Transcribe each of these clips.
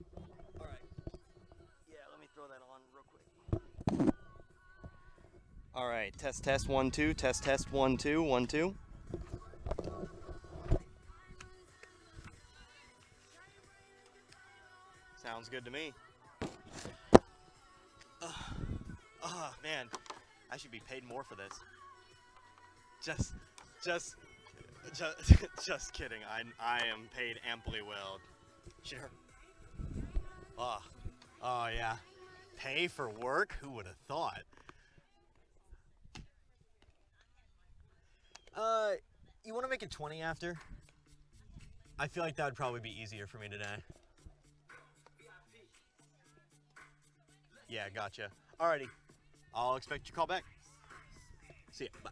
All right. Yeah, let me throw that on real quick. All right, test 1 2, test 1 2 1 2. Sounds good to me. Oh man, I should be paid more for this. Just, just, just kidding. I am paid amply well. Sure. Oh, oh yeah. Pay for work? Who would have thought? Uh, you want to make it 20 after? I feel like that would probably be easier for me today. Yeah, gotcha. Alrighty. I'll expect your call back. See ya. Bye.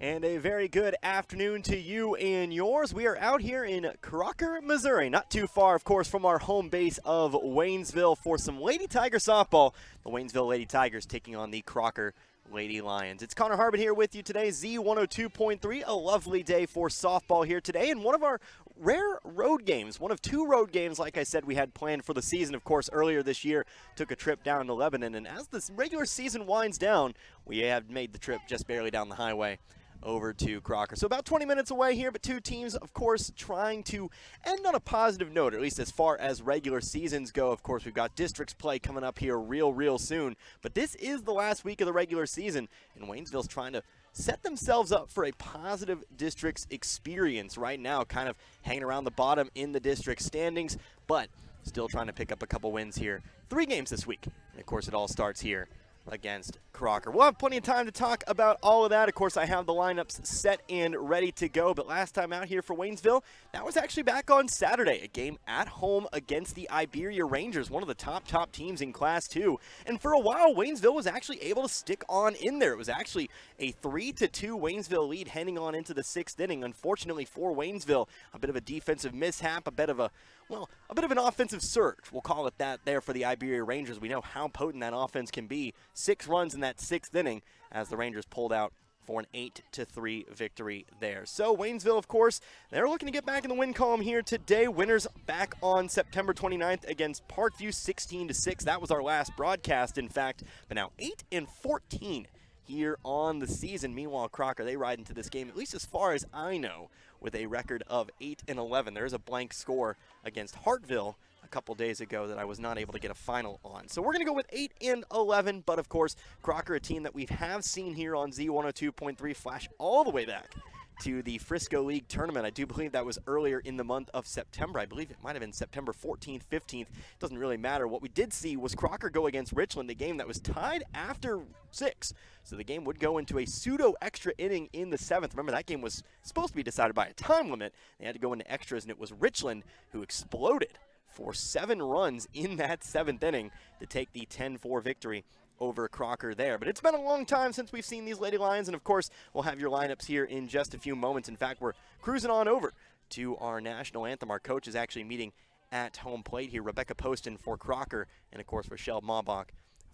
And a very good afternoon to you and yours. We are out here in Crocker, Missouri, not too far, of course, from our home base of Waynesville for some Lady Tiger softball. The Waynesville Lady Tigers taking on the Crocker Lady Lions. It's Connor Harbin here with you today, Z102.3. A lovely day for softball here today, and one of our rare road games, one of two road games, like I said, we had planned for the season. Of course, earlier this year, took a trip down to Lebanon, and as the regular season winds down, we have made the trip just barely down the highway over to Crocker. So about 20 minutes away here, but two teams, of course, trying to end on a positive note, or at least as far as regular seasons go. Of course, we've got districts play coming up here real soon, but this is the last week of the regular season, and Waynesville's trying to set themselves up for a positive districts experience right now, kind of hanging around the bottom in the district standings, but still trying to pick up a couple wins here. 3 games this week, and of course, it all starts here against Crocker. We'll have plenty of time to talk about all of that. Of course, I have the lineups set and ready to go, but last time out here for Waynesville, that was actually back on Saturday, a game at home against the Iberia Rangers, one of the top teams in Class 2. And for a while, Waynesville was actually able to stick on in there. It was actually a 3-2 Waynesville lead heading on into the 6th inning. Unfortunately for Waynesville, a bit of a defensive mishap, a bit of an offensive surge. We'll call it that there for the Iberia Rangers. We know how potent that offense can be. 6 runs in that 6th inning as the Rangers pulled out for an 8-3 victory there. So Waynesville, of course, they're looking to get back in the win column here today. Winners back on September 29th against Parkview, 16-6. That was our last broadcast, in fact. But now 8-14 here on the season. Meanwhile, Crocker, they ride into this game, at least as far as I know, with a record of 8-11. There is a blank score against Hartville a couple days ago that I was not able to get a final on. So we're going to go with 8-11, but of course, Crocker, a team that we have seen here on Z102.3 flash all the way back to the Frisco League tournament. I do believe that was earlier in the month of September. I believe it might have been September 14th, 15th. Doesn't really matter. What we did see was Crocker go against Richland, a game that was tied after 6. So the game would go into a pseudo extra inning in the 7th. Remember, that game was supposed to be decided by a time limit. They had to go into extras, and it was Richland who exploded for 7 runs in that 7th inning to take the 10-4 victory over Crocker there. But it's been a long time since we've seen these Lady Lions, and of course, we'll have your lineups here in just a few moments. In fact, we're cruising on over to our national anthem. Our coach is actually meeting at home plate here. Rebecca Poston for Crocker, and of course, Rochelle Maubach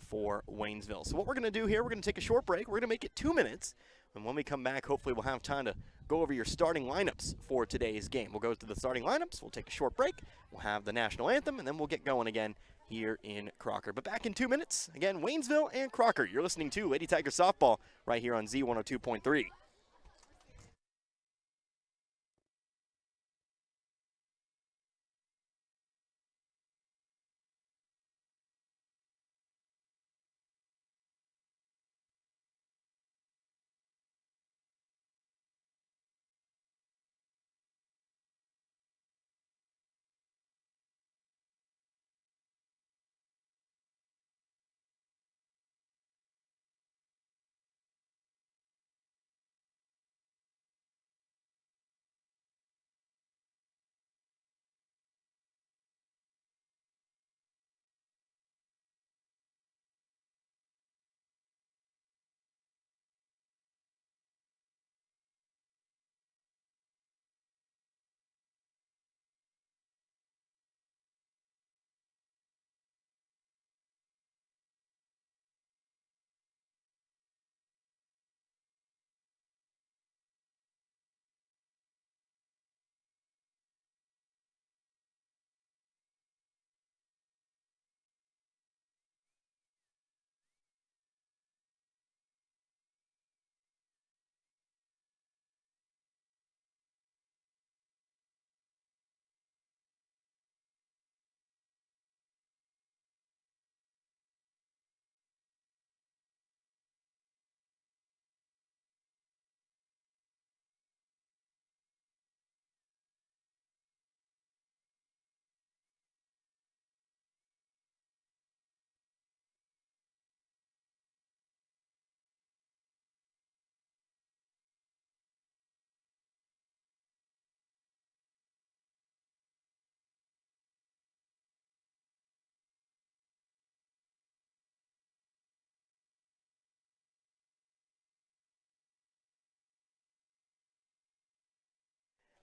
for Waynesville. So what we're going to do here, we're going to take a short break. We're going to make it 2 minutes, and when we come back, hopefully we'll have time to go over your starting lineups for today's game. We'll go to the starting lineups, we'll take a short break, we'll have the national anthem, and then we'll get going again here in Crocker. But back in 2 minutes, again, Waynesville and Crocker. You're listening to Lady Tiger Softball right here on Z102.3.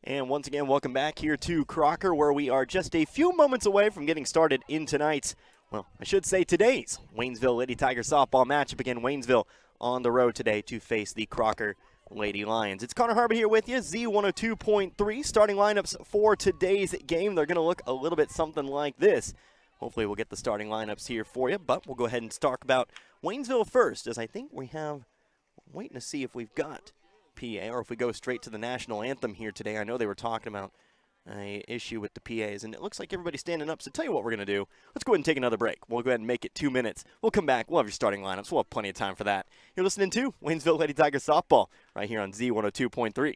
And once again, welcome back here to Crocker, where we are just a few moments away from getting started in tonight's, well, I should say today's Waynesville Lady Tiger softball matchup. Again, Waynesville on the road today to face the Crocker Lady Lions. It's Connor Harbert here with you, Z102.3. Starting lineups for today's game. They're going to look a little bit something like this. Hopefully we'll get the starting lineups here for you, but we'll go ahead and talk about Waynesville first, as I think we have, waiting to see if we've got PA, or if we go straight to the national anthem here today. I know they were talking about an issue with the PAs, and it looks like everybody's standing up, so tell you what we're going to do. Let's go ahead and take another break. We'll go ahead and make it 2 minutes. We'll come back. We'll have your starting lineups. We'll have plenty of time for that. You're listening to Waynesville Lady Tiger Softball right here on Z102.3.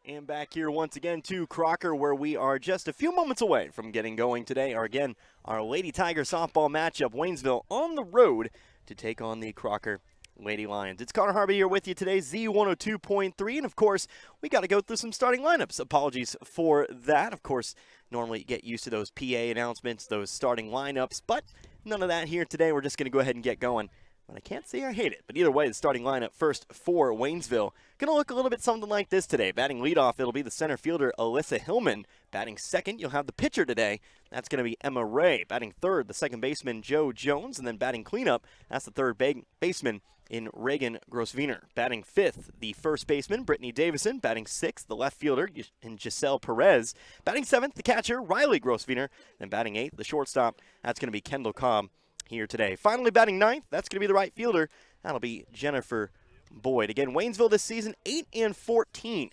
And back here once again to Crocker, where we are just a few moments away from getting going today. Or again, our Lady Tiger softball matchup, Waynesville on the road to take on the Crocker Lady Lions. It's Connor Harbert here with you today, Z102.3, and of course, we got to go through some starting lineups. Apologies for that. Of course, normally you get used to those PA announcements, those starting lineups, but none of that here today. We're just going to go ahead and get going. But I can't say I hate it. But either way, the starting lineup first for Waynesville going to look a little bit something like this today. Batting leadoff, it'll be the center fielder, Alyssa Hillman. Batting second, you'll have the pitcher today. That's going to be Emma Ray. Batting third, the second baseman, Joe Jones. And then batting cleanup, that's the third baseman in Reagan Grosvenor. Batting fifth, the first baseman, Brittany Davison. Batting sixth, the left fielder, and Giselle Perez. Batting seventh, the catcher, Riley Grosvenor. Then batting eighth, the shortstop, that's going to be Kendall Cobb here today. Finally batting ninth, that's going to be the right fielder. That'll be Jennifer Boyd. Again, Waynesville this season, 8-14.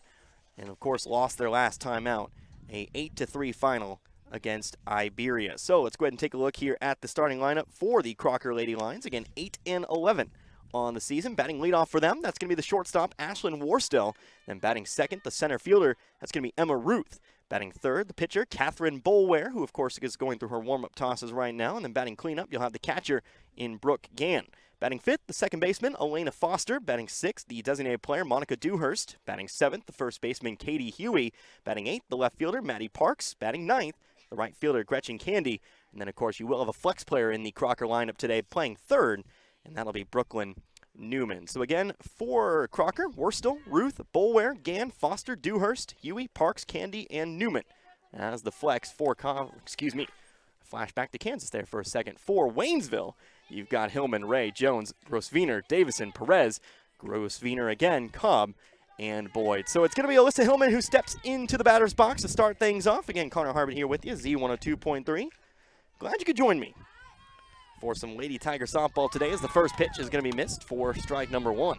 And of course, lost their last time out. A 8-3 final against Iberia. So let's go ahead and take a look here at the starting lineup for the Crocker Lady Lions. Again, 8-11 on the season. Batting leadoff for them, that's going to be the shortstop, Ashlyn Warstell. Then batting second, the center fielder, that's going to be Emma Ruth. Batting third, the pitcher, Catherine Bolware, who of course is going through her warm-up tosses right now. And then batting cleanup, you'll have the catcher in Brooke Gann. Batting fifth, the second baseman, Elena Foster. Batting sixth, the designated player, Monica Dewhurst. Batting seventh, the first baseman, Katie Huey. Batting eighth, the left fielder, Maddie Parks. Batting ninth, the right fielder, Gretchen Candy. And then, of course, you will have a flex player in the Crocker lineup today playing third, and that'll be Brooklyn Newman. So again, for Crocker, Worstel, Ruth, Bolware, Gann, Foster, Dewhurst, Huey, Parks, Candy, and Newman. As the flex for, flashback to Kansas there for a second. For Waynesville, you've got Hillman, Ray, Jones, Grosvenor, Davison, Perez, Grosvenor again, Cobb, and Boyd. So it's going to be Alyssa Hillman who steps into the batter's box to start things off. Again, Connor Harbert here with you, Z102.3. Glad you could join me. for some Lady Tiger softball today, as the first pitch is going to be missed for strike number 1.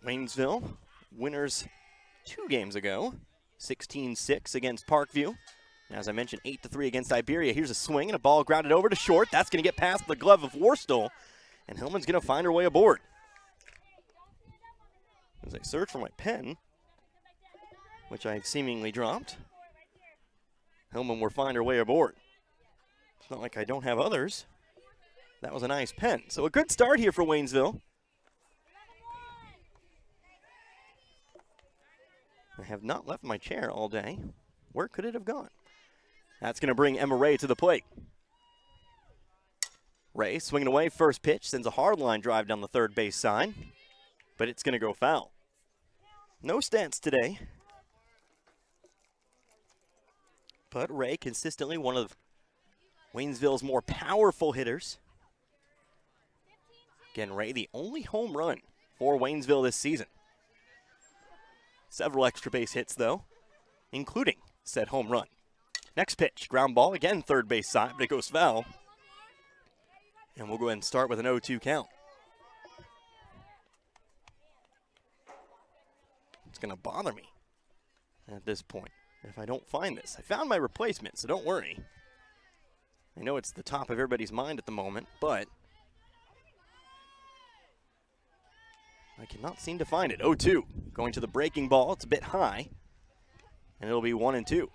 Waynesville, winners 2 games ago, 16-6 against Parkview. And as I mentioned, 8-3 against Iberia. Here's a swing and a ball grounded over to short. That's going to get past the glove of Worstel, and Hillman's going to find her way aboard. As I search for my pen, which I've seemingly dropped, Hillman will find her way aboard. It's not like I don't have others. That was a nice pen. So a good start here for Waynesville. I have not left my chair all day. Where could it have gone? That's going to bring Emma Ray to the plate. Ray swinging away, first pitch, sends a hard line drive down the third base side, but it's going to go foul. No stats today, but Ray consistently one of Waynesville's more powerful hitters. Again, Ray the only home run for Waynesville this season. Several extra base hits, though, including said home run. Next pitch, ground ball, again third base side, but it goes foul. And we'll go ahead and start with an 0-2 count. It's going to bother me at this point if I don't find this. I found my replacement, so don't worry. I know it's the top of everybody's mind at the moment, but I cannot seem to find it. 0-2, going to the breaking ball. It's a bit high, and it'll be 1-2.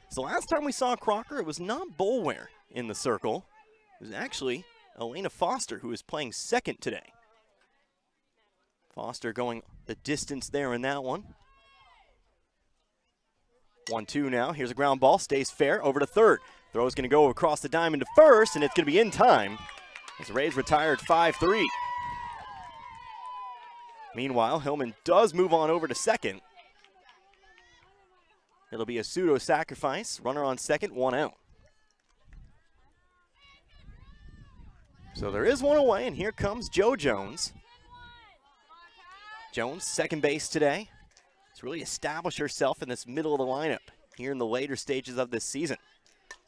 So last time we saw Crocker, it was not Boulware in the circle. It was actually Elena Foster, who is playing second today. Foster going the distance there in that one. 1-2 now. Here's a ground ball. Stays fair. Over to third. Throw is going to go across the diamond to first, and it's going to be in time as the Rays retired 5-3. Meanwhile, Hillman does move on over to second. It'll be a pseudo sacrifice. Runner on second, 1 out. So there is one away, and here comes Jo Jones. Jones, second base today. Has really established herself in this middle of the lineup here in the later stages of this season.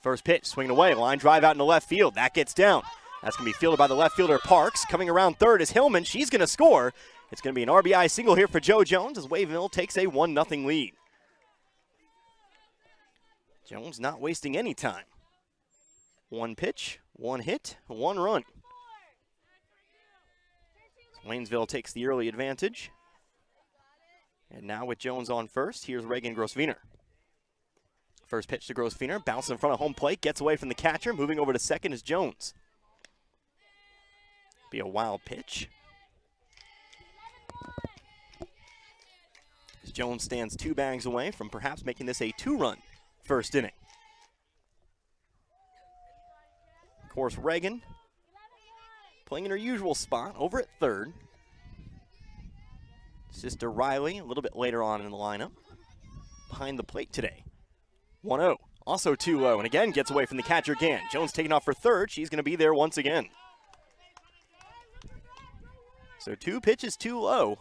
First pitch, swinging away, line drive out into left field. That gets down. That's going to be fielded by the left fielder Parks. Coming around third is Hillman. She's going to score. It's going to be an RBI single here for Jo Jones as Waynesville takes a 1-0 lead. Jones not wasting any time. 1 pitch, 1 hit, 1 run. Waynesville takes the early advantage. And now with Jones on first, here's Reagan Grosvener. First pitch to Grosvener, bounces in front of home plate, gets away from the catcher. Moving over to second is Jones. Be a wild pitch. As Jones stands 2 bags away from perhaps making this a 2-run first inning. Of course, Reagan playing in her usual spot over at third. Sister Riley a little bit later on in the lineup. Behind the plate today. 1-0. Also 2-0, and again gets away from the catcher again. Jones taking off for third. She's going to be there once again. So 2 pitches too low.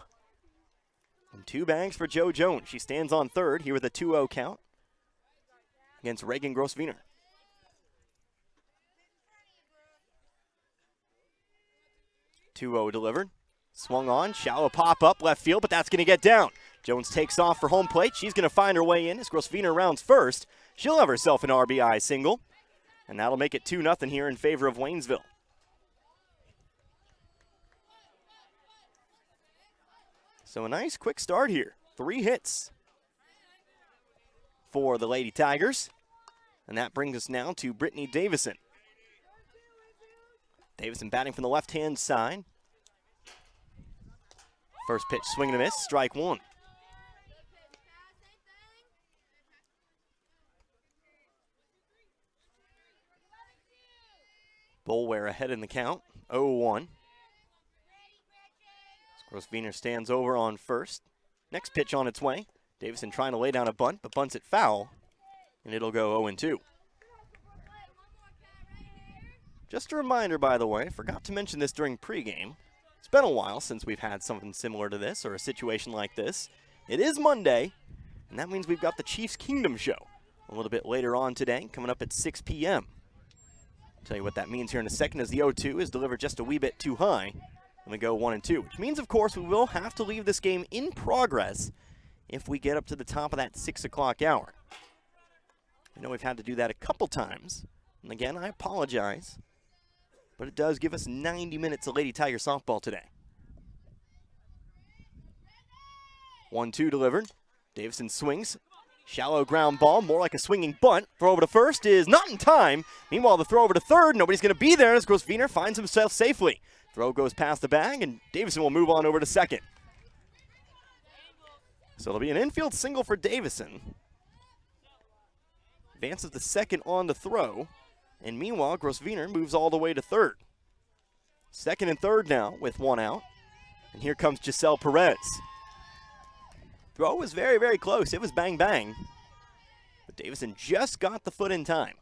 And 2 bags for Jo Jones. She stands on third here with a 2-0 count against Reagan Grosvener. 2-0 delivered. Swung on, shallow pop up left field, but that's going to get down. Jones takes off for home plate. She's going to find her way in as Grosvener rounds first. She'll have herself an RBI single, and that'll make it 2-0 here in favor of Waynesville. So a nice quick start here. 3 hits for the Lady Tigers, and that brings us now to Brittany Davison. Davison batting from the left-hand side. First pitch, swing and a miss, strike 1. Boulware ahead in the count, 0-1. Grosvener stands over on first. Next pitch on its way. Davison trying to lay down a bunt, but bunts it foul, and it'll go 0-2. Just a reminder, by the way, forgot to mention this during pregame. It's been a while since we've had something similar to this or a situation like this. It is Monday, And that means we've got the Chiefs Kingdom show a little bit later on today, coming up at 6 p.m. Tell you what that means here in a second, as the 0-2 is delivered just a wee bit too high. And we go 1-2, which means, of course, we will have to leave this game in progress if we get up to the top of that 6 o'clock hour. I know we've had to do that a couple times. And again, I apologize. But it does give us 90 minutes of Lady Tiger softball today. 1-2 delivered. Davison swings. Shallow ground ball, more like a swinging bunt. Throw over to first is not in time. Meanwhile, the throw over to third, nobody's going to be there as Grosvenor finds himself safely. Throw goes past the bag, and Davison will move on over to second. So it'll be an infield single for Davison. Advances to second on the throw. And meanwhile, Grosvenor moves all the way to third. Second and third now with one out. And here comes Giselle Perez. Throw was very, very close. It was bang, bang. But Davison just got the foot in time.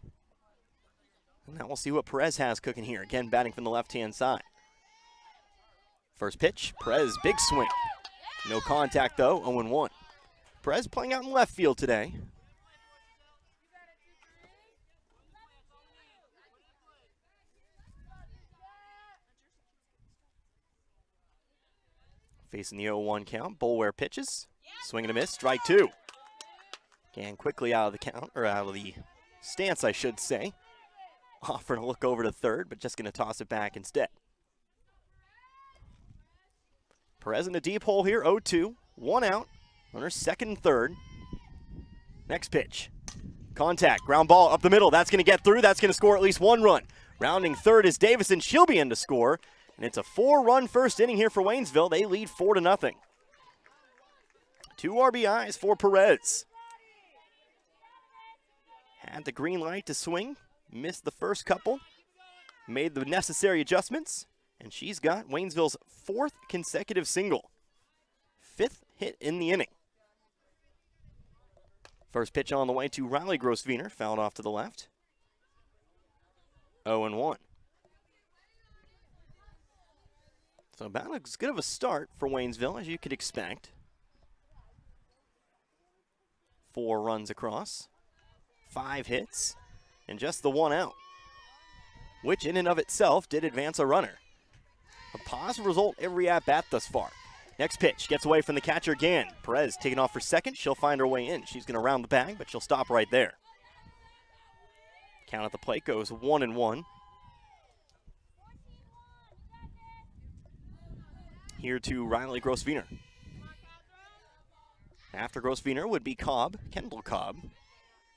And now we'll see what Perez has cooking here. Again, batting from the left-hand side. First pitch, Perez, big swing. No contact, though, 0-1. Perez playing out in left field today. Facing the 0-1 count, Boulware pitches. Swing and a miss, strike two. Again, quickly out of the count, or out of the stance, I should say. Offering a look over to third, but just going to toss it back instead. Perez in a deep hole here, 0-2. One out, runner second and third. Next pitch. Contact, ground ball up the middle. That's going to get through. That's going to score at least one run. Rounding third is Davison. She'll be in to score. And it's a 4-run first inning here for Waynesville. They lead 4-0. 2 RBIs for Perez. Had the green light to swing. Missed the first couple. Made the necessary adjustments. And she's got Waynesville's 4th consecutive single. 5th hit in the inning. First pitch on the way to Riley Grosvenor. Fouled off to the left. 0-1. So about as good of a start for Waynesville as you could expect. 4 runs across, 5 hits, and just the 1 out, which in and of itself did advance a runner. A positive result every at-bat thus far. Next pitch, gets away from the catcher again. Perez taking off for second. She'll find her way in. She's going to round the bag, but she'll stop right there. Count at the plate goes 1-1. Here to Riley Grosvenor. After Grosvenor would be Cobb, Kendall Cobb.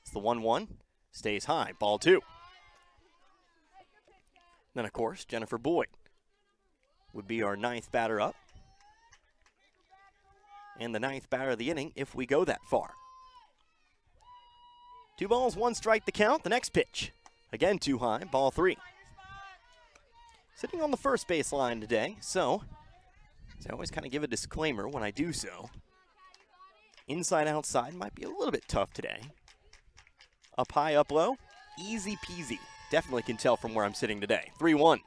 It's the 1-1, stays high, ball 2. Then, of course, Jennifer Boyd would be our 9th batter up. And the 9th batter of the inning if we go that far. 2 balls, 1 strike the count. The next pitch, again too high, ball 3. Sitting on the first base line today, so I always kind of give a disclaimer when I do so. Inside, outside might be a little bit tough today. Up high, up low, easy peasy. Definitely can tell from where I'm sitting today. 3-1.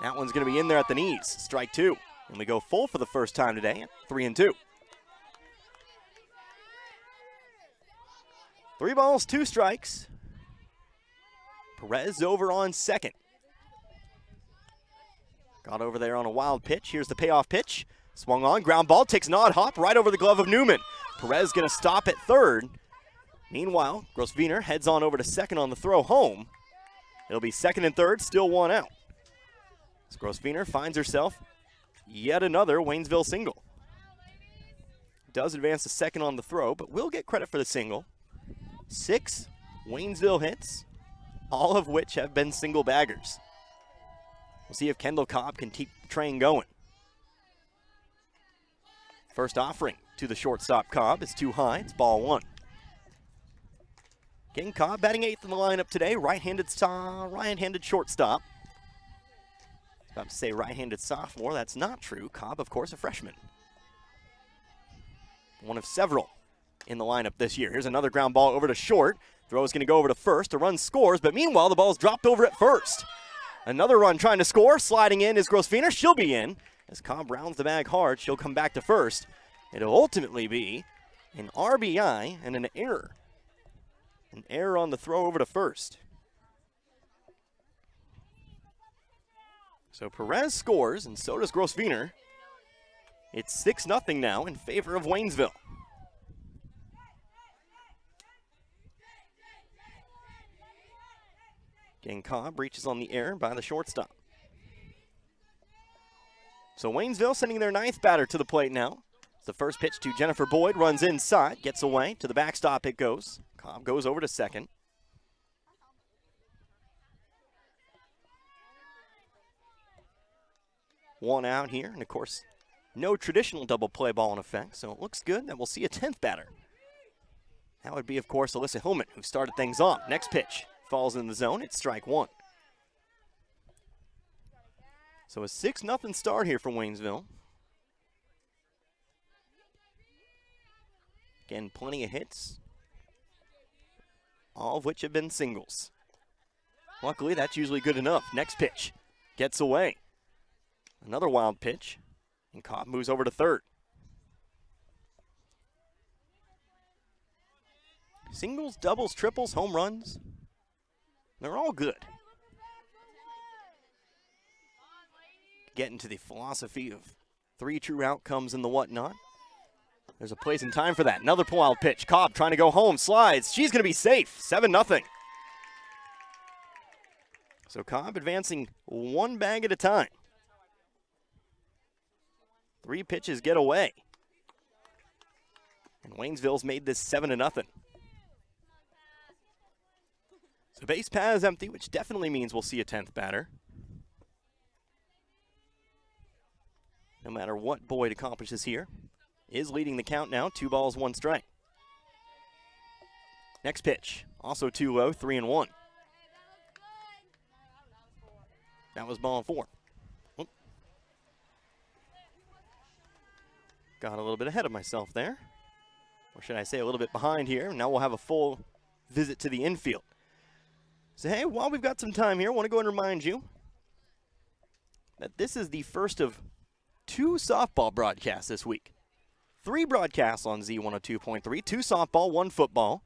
That one's going to be in there at the knees. Strike 2. And we go full for the first time today at 3-2. 3 balls, 2 strikes. Perez over on second. Got over there on a wild pitch. Here's the payoff pitch. Swung on, ground ball, takes an odd hop right over the glove of Newman. Perez going to stop at third. Meanwhile, Grosvenor heads on over to second on the throw home. It'll be second and third, still 1 out. As Grosvenor finds herself yet another Waynesville single. Does advance to second on the throw, but will get credit for the single. 6 Waynesville hits, all of which have been single baggers. We'll see if Kendall Cobb can keep the train going. First offering to the shortstop Cobb is too high. It's ball 1. Again, Cobb batting 8th in the lineup today. Right-handed shortstop. I was about to say right-handed sophomore. That's not true. Cobb, of course, a freshman. One of several in the lineup this year. Here's another ground ball over to short. Throw is going to go over to first. A run scores, but meanwhile, the ball's dropped over at first. Another run trying to score. Sliding in is Grosvenor. She'll be in. As Cobb rounds the bag hard, she'll come back to first. It'll ultimately be an RBI, and an error. An error on the throw over to first. So Perez scores, and so does Grosvenor. It's 6-0 now in favor of Waynesville. Again, Cobb reaches on the air by the shortstop. So Waynesville sending their 9th batter to the plate now. The first pitch to Jennifer Boyd, runs inside, gets away. To the backstop it goes. Cobb goes over to second. One out here, and of course, no traditional double play ball in effect, so it looks good that we'll see a 10th batter. That would be, of course, Alyssa Hillman, who started things off. Next pitch falls in the zone. It's strike one. So a 6-0 start here for Waynesville. Again, plenty of hits, all of which have been singles. Luckily, that's usually good enough. Next pitch gets away. Another wild pitch, and Cobb moves over to third. Singles, doubles, triples, home runs, they're all good. Get into the philosophy of 3 true outcomes and the whatnot. There's a place and time for that. Another wild pitch. Cobb trying to go home, slides. She's going to be safe. 7-0. So Cobb advancing one bag at a time. 3 pitches get away. And Waynesville's made this 7-0. So base pad is empty, which definitely means we'll see a 10th batter. No matter what Boyd accomplishes here, is leading the count now. 2 balls, 1 strike. Next pitch, also too low, 3-1. That was ball 4. Oop. Got a little bit ahead of myself there. Or should I say a little bit behind here. Now we'll have a full visit to the infield. So hey, while we've got some time here, I want to go and remind you that this is the first of 2 softball broadcasts this week. 3 broadcasts on Z102.3, 2 softball, 1 football.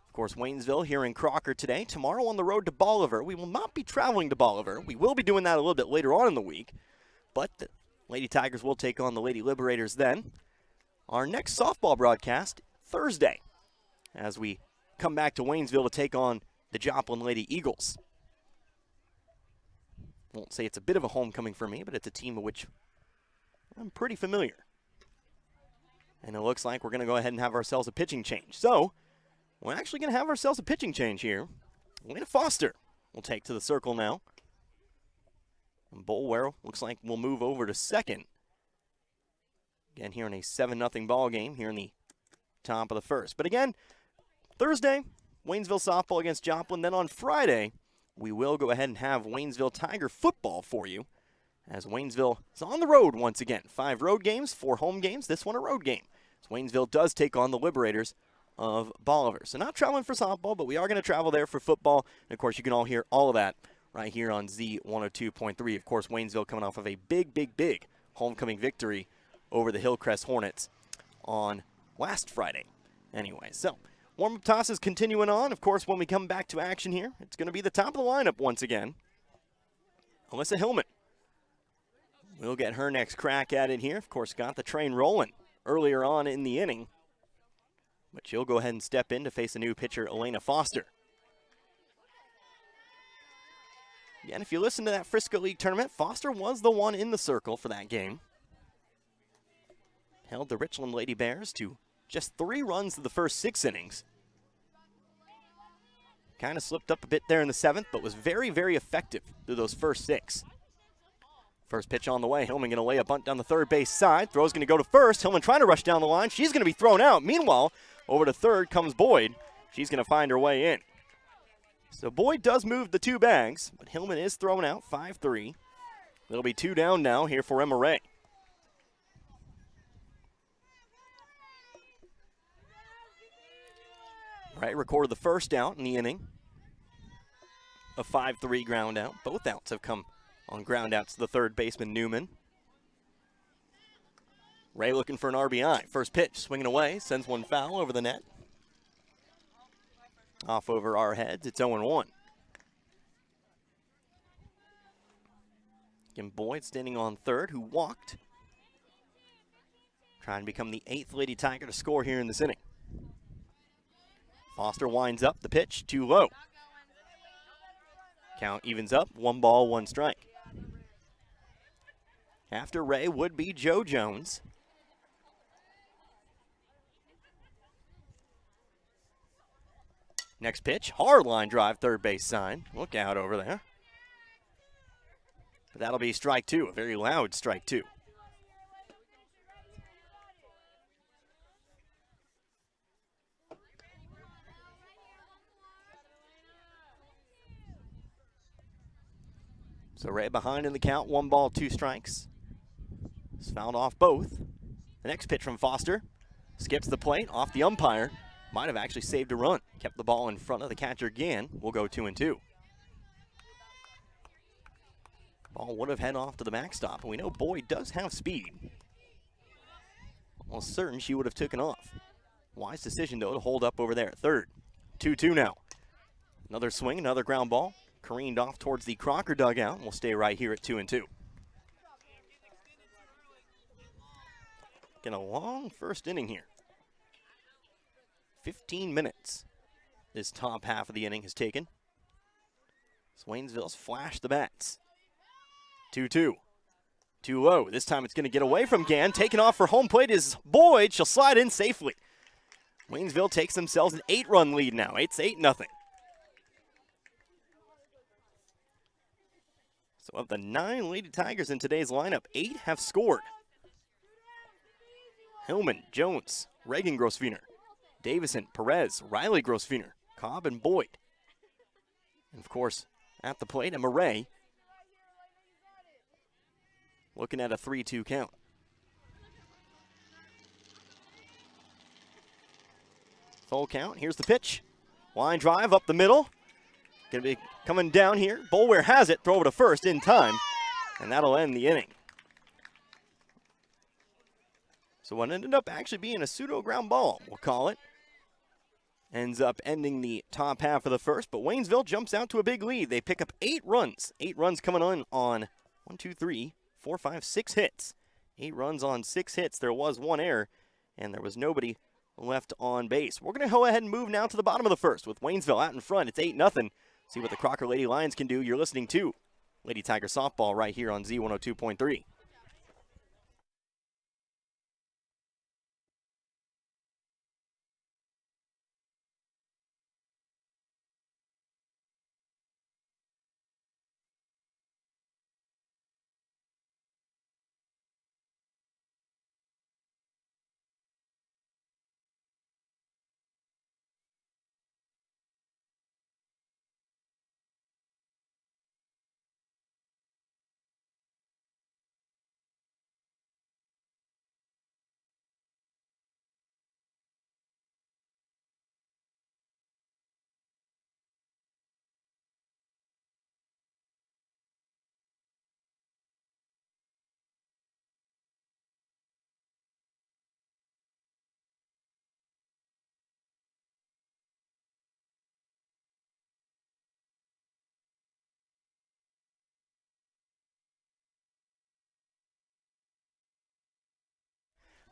Of course, Waynesville here in Crocker today. Tomorrow on the road to Bolivar. We will not be traveling to Bolivar. We will be doing that a little bit later on in the week. But the Lady Tigers will take on the Lady Liberators then. Our next softball broadcast, Thursday, as we come back to Waynesville to take on the Joplin Lady Eagles. Won't say it's a bit of a homecoming for me, but it's a team of which I'm pretty familiar. And it looks like we're going to go ahead and have ourselves a pitching change. So, we're actually going to have ourselves a pitching change here. Elena Foster will take to the circle now. And Bulware looks like we'll move over to second. Again, here in a 7-0 ball game here in the top of the first. But again, Thursday, Waynesville softball against Joplin. Then on Friday, we will go ahead and have Waynesville Tiger football for you, as Waynesville is on the road once again. 5 road games, 4 home games, this one a road game. So Waynesville does take on the Liberators of Bolivar. So not traveling for softball, but we are going to travel there for football. And of course, you can all hear all of that right here on Z102.3. Of course, Waynesville coming off of a big homecoming victory over the Hillcrest Hornets on last Friday. Anyway, so warm-up tosses continuing on. Of course, when we come back to action here, it's going to be the top of the lineup once again. Alyssa Hillman will get her next crack at it here. Of course, got the train rolling earlier on in the inning. But she'll go ahead and step in to face a new pitcher, Elena Foster. Again, if you listen to that Frisco League tournament, Foster was the one in the circle for that game. Held the Richland Lady Bears to just 3 runs through the first 6 innings. Kind of slipped up a bit there in the 7th, but was very effective through those first 6. First pitch on the way. Hillman going to lay a bunt down the third base side. Throw's going to go to first. Hillman trying to rush down the line. She's going to be thrown out. Meanwhile, over to third comes Boyd. She's going to find her way in. So Boyd does move the 2 bags, but Hillman is thrown out, 5-3. It'll be 2 down now here for Emma Ray. Ray recorded the first out in the inning. A 5-3 ground out. Both outs have come on ground outs to the third baseman, Newman. Ray looking for an RBI. First pitch, swinging away, sends one foul over the net. Off over our heads, it's 0-1. Again, Boyd standing on third, who walked. Trying to become the 8th Lady Tiger to score here in this inning. Foster winds up, the pitch too low. Count evens up, 1 ball, 1 strike. After Ray would be Joe Jones. Next pitch, hard line drive, third base side. Look out over there. But that'll be strike 2, a very loud strike 2. So Ray behind in the count, 1 ball, 2 strikes. He's fouled off both. The next pitch from Foster. Skips the plate, off the umpire. Might have actually saved a run. Kept the ball in front of the catcher again. We'll go 2-2. Ball would have head off to the backstop, and we know Boyd does have speed. Almost certain she would have taken off. Wise decision, though, to hold up over there at third. 2-2 now. Another swing, another ground ball. Careened off towards the Crocker dugout. We'll stay right here at 2-2. Getting a long first inning here. 15 minutes this top half of the inning has taken. Waynesville's flashed the bats. 2-2. Too low. This time it's going to get away from Gann. Taken off for home plate is Boyd. She'll slide in safely. Waynesville takes themselves an 8-run lead now. It's 8-0. So of the 9 Lady Tigers in today's lineup, 8 have scored. Hillman, Jones, Reagan Grosswiener, Davison, Perez, Riley Grosswiener, Cobb, and Boyd. And of course, at the plate, Emma Ray. Looking at a 3-2 count. Full count. Here's the pitch. Line drive up the middle. Going to be coming down here. Boulware has it. Throw it to first in time. And that'll end the inning. So what ended up actually being a pseudo ground ball, we'll call it, ends up ending the top half of the first. But Waynesville jumps out to a big lead. They pick up 8 runs. 8 runs coming on 1, 2, 3, 4, 5, 6 hits. 8 runs on 6 hits. There was 1 error, and there was nobody left on base. We're going to go ahead and move now to the bottom of the first with Waynesville out in front. It's 8-0. See what the Crocker Lady Lions can do. You're listening to Lady Tiger Softball right here on Z102.3.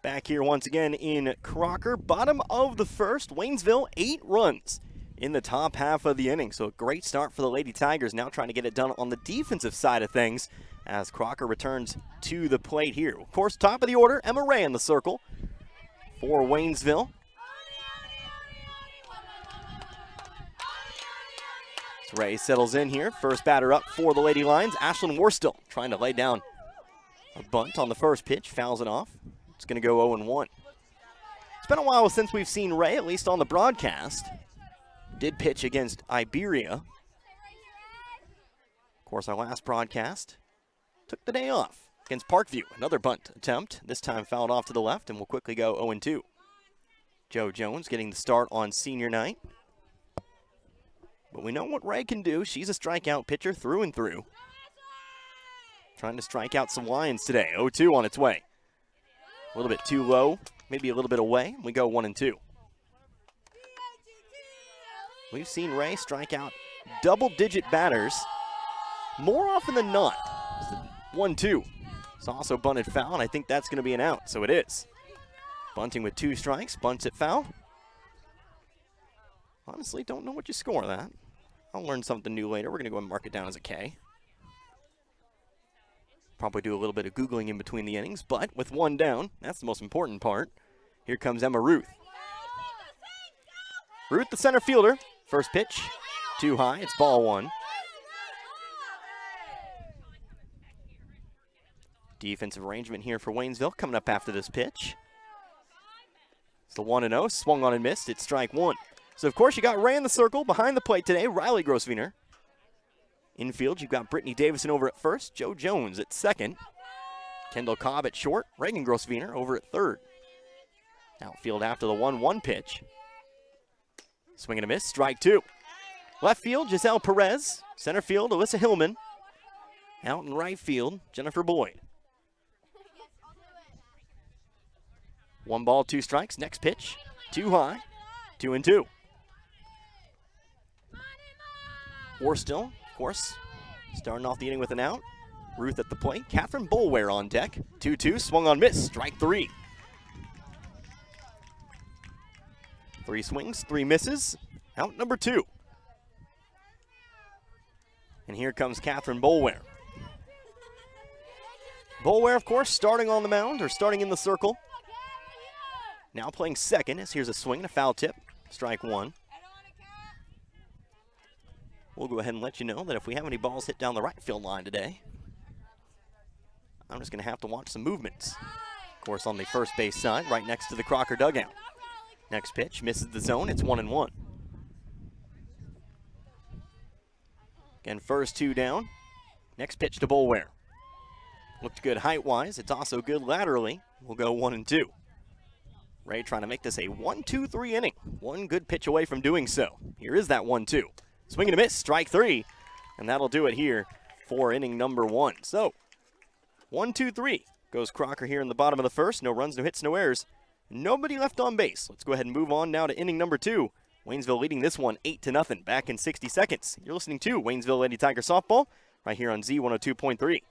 Back here once again in Crocker, bottom of the first. Waynesville, 8 runs in the top half of the inning. So a great start for the Lady Tigers, now trying to get it done on the defensive side of things as Crocker returns to the plate here. Of course, top of the order, Emma Ray in the circle for Waynesville. So Ray settles in here. First batter up for the Lady Lions, Ashlyn Worstill, trying to lay down a bunt on the first pitch, fouls it off. It's going to go 0-1. It's been a while since we've seen Ray, at least on the broadcast. Did pitch against Iberia. Of course, our last broadcast took the day off against Parkview. Another bunt attempt, this time fouled off to the left, and we'll quickly go 0-2. Joe Jones getting the start on senior night. But we know what Ray can do. She's a strikeout pitcher through and through. Trying to strike out some Lions today. 0-2 on its way. A little bit too low, maybe a little bit away. We go 1-2. We've seen Ray strike out double-digit batters more often than not. 1-2. It's also bunted foul, and I think that's going to be an out, so it is. Bunting with 2 strikes, bunts it foul. Honestly, don't know what you score that. I'll learn something new later. We're going to go and mark it down as a K. Probably do a little bit of Googling in between the innings, but with 1 down, that's the most important part. Here comes Emma Ruth. Ruth, the center fielder. First pitch, too high. It's ball 1. Defensive arrangement here for Waynesville coming up after this pitch. It's the 1-0, swung on and missed. It's strike 1. So, of course, you got Ray in the circle behind the plate today, Riley Grosswiener. Infield, you've got Brittany Davison over at first, Joe Jones at second. Kendall Cobb at short, Reagan Grosswiener over at third. Outfield after the 1-1 pitch. Swing and a miss, strike 2. Left field, Giselle Perez. Center field, Alyssa Hillman. Out in right field, Jennifer Boyd. 1 ball, 2 strikes. Next pitch, too high, 2-2. Still, of course, starting off the inning with an out. Ruth at the plate. Catherine Boulware on deck. 2-2, swung on miss, strike 3. 3 swings, 3 misses. Out number 2. And here comes Catherine Boulware. Boulware, of course, starting on the mound, or starting in the circle. Now playing second, as here's a swing and a foul tip. Strike 1. We'll go ahead and let you know that if we have any balls hit down the right field line today, I'm just going to have to watch some movements. Of course, on the first base side, right next to the Crocker dugout. Next pitch, misses the zone, it's 1-1. Again, first 2 down. Next pitch to Boulware. Looked good height-wise, it's also good laterally. We'll go 1-2. Ray trying to make this a 1-2-3 inning. 1 good pitch away from doing so. Here is that 1-2. Swing and a miss, strike 3. And that'll do it here for inning number 1. So, 1-2-3 goes Crocker here in the bottom of the first. No runs, no hits, no errors. Nobody left on base. Let's go ahead and move on now to inning number 2. Waynesville leading this one 8-0 back in 60 seconds. You're listening to Waynesville Lady Tiger Softball right here on Z102.3.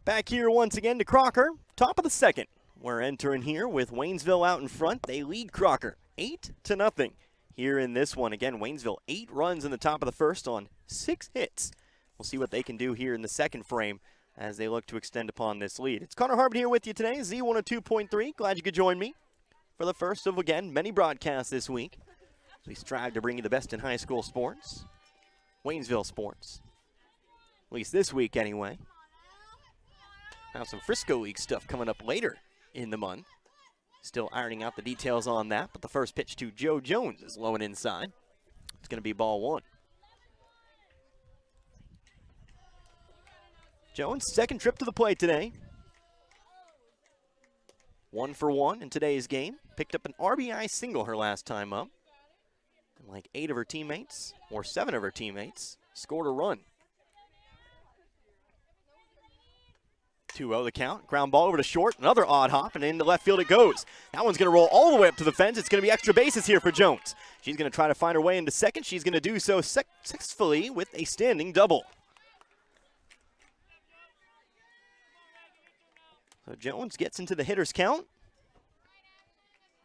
Back here once again to Crocker, top of the second. We're entering here with Waynesville out in front. They lead Crocker 8-0 here in this one. Again, Waynesville 8 runs in the top of the first on 6 hits. We'll see what they can do here in the second frame as they look to extend upon this lead. It's Connor Harbin here with you today, Z102.3. Glad you could join me for the first of, again, many broadcasts this week. As we strive to bring you the best in high school sports, Waynesville sports, at least this week anyway. Have some Frisco League stuff coming up later in the month. Still ironing out the details on that, but the first pitch to Joe Jones is low and inside. It's going to be ball 1. Jones, second trip to the plate today. 1 for 1 in today's game. Picked up an RBI single her last time up. And like 8 of her teammates, or 7 of her teammates, scored a run. 2-0 the count. Ground ball over to short. Another odd hop, and into left field it goes. That one's going to roll all the way up to the fence. It's going to be extra bases here for Jones. She's going to try to find her way into second. She's going to do so successfully with a standing double. So Jones gets into the hitter's count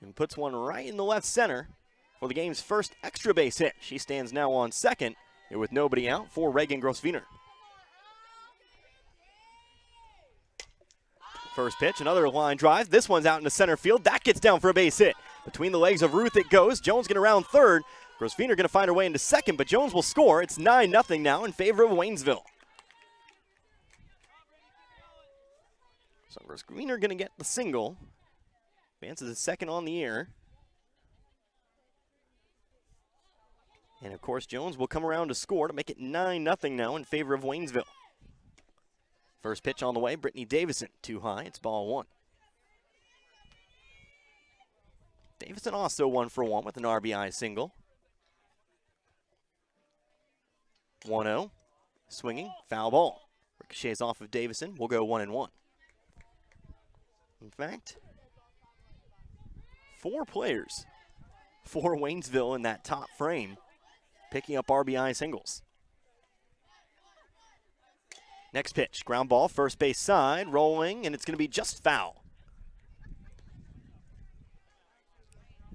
and puts one right in the left center for the game's first extra base hit. She stands now on second here with nobody out for Reagan Grosswiener. First pitch, another line drive. This one's out into center field. That gets down for a base hit. Between the legs of Ruth it goes. Jones going to round third. Grosswiener going to find her way into second, but Jones will score. It's 9-0 now in favor of Waynesville. So Grosswiener going to get the single. Advances a second on the year. And of course, Jones will come around to score to make it 9-0 now in favor of Waynesville. First pitch on the way, Brittany Davison. Too high, it's ball one. Davison also 1 for 1 with an RBI single. 1-0, swinging, foul ball. Ricochets off of Davison, we'll go 1-1. In fact, 4 players for Waynesville in that top frame picking up RBI singles. Next pitch, ground ball, first base side, rolling, and it's going to be just foul.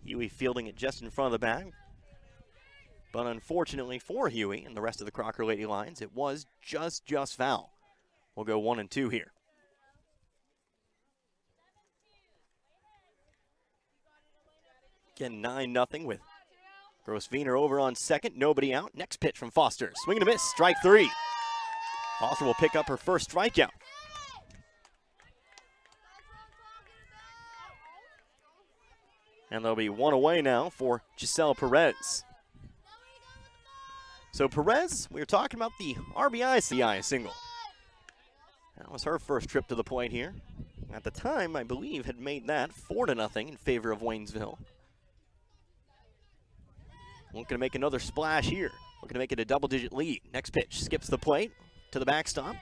Huey fielding it just in front of the bag. But unfortunately for Huey and the rest of the Crocker Lady Lions, it was just foul. We'll go 1-2 here. Again, 9-0 with Grosswiener over on second, nobody out. Next pitch from Foster, swing and a miss, strike 3. Foster will pick up her first strikeout. And there'll be 1 away now for Giselle Perez. So Perez, we were talking about the RBI single. That was her first trip to the plate here. At the time, I believe, had made that 4-0 in favor of Waynesville. Looking to make another splash here. Looking to make it a double-digit lead. Next pitch, skips the plate to the backstop.